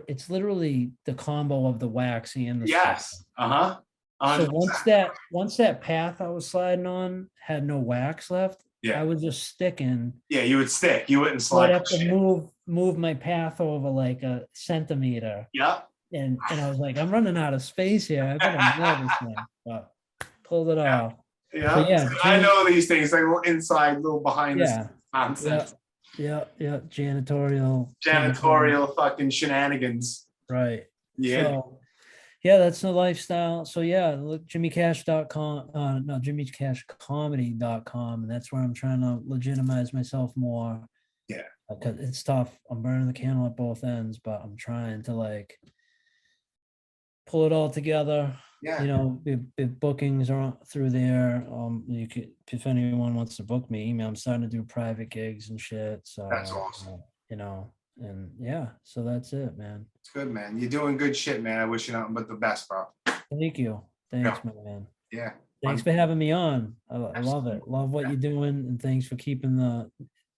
it's literally the combo of the waxy and the slippery. So once that path I was sliding on had no wax left, I was just sticking. Yeah, you would stick. You wouldn't slide. I'd have to move my path over like a centimeter. Yeah. And I was like, I'm running out of space here. I gotta nail this thing. But pulled it off. Yeah. I know these things, like little inside, little behind the scenes nonsense. Yeah. Janitorial fucking shenanigans. Right. Yeah. So, that's the lifestyle. So look, jimmycash.com, jimmycashcomedy.com. And that's where I'm trying to legitimize myself more. Yeah. Because it's tough. I'm burning the candle at both ends, but I'm trying to like pull it all together. Yeah. If bookings are through there, you could, if anyone wants to book me, email. I'm starting to do private gigs and shit. So that's awesome. And so that's it, man. It's good, man. You're doing good shit, man. I wish you nothing but the best, bro. Thank you. Thanks, man. Yeah. Thanks for having me on. I love it. Love what you're doing, and thanks for keeping the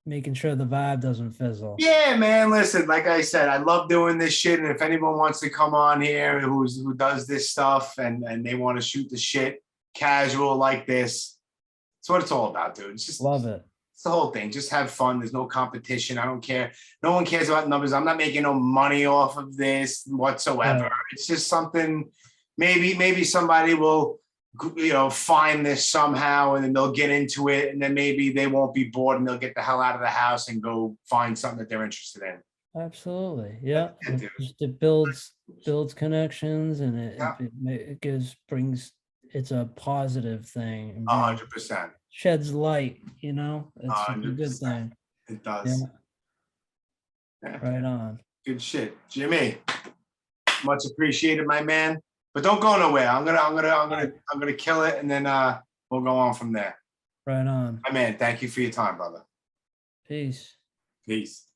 making sure the vibe doesn't fizzle. Yeah, man. Listen, like I said, I love doing this shit. And if anyone wants to come on here who does this stuff and they want to shoot the shit casual like this, it's what it's all about, dude. It's just Love it. It's the whole thing. Just have fun. There's no competition. I don't care. No one cares about numbers. I'm not making no money off of this whatsoever. Right. It's just something. Maybe somebody will, find this somehow, and then they'll get into it, and then maybe they won't be bored, and they'll get the hell out of the house and go find something that they're interested in. Absolutely. Yeah. That's it, It builds connections, and Yeah. it brings, it's a positive thing. And 100%. sheds light, it's a good 100%. thing. It does. Yeah. Right on. Good shit, Jimmy. Much appreciated, my man. But don't go nowhere. I'm gonna kill it, and then we'll go on from there. Right on. My man, thank you for your time, brother. Peace. Peace.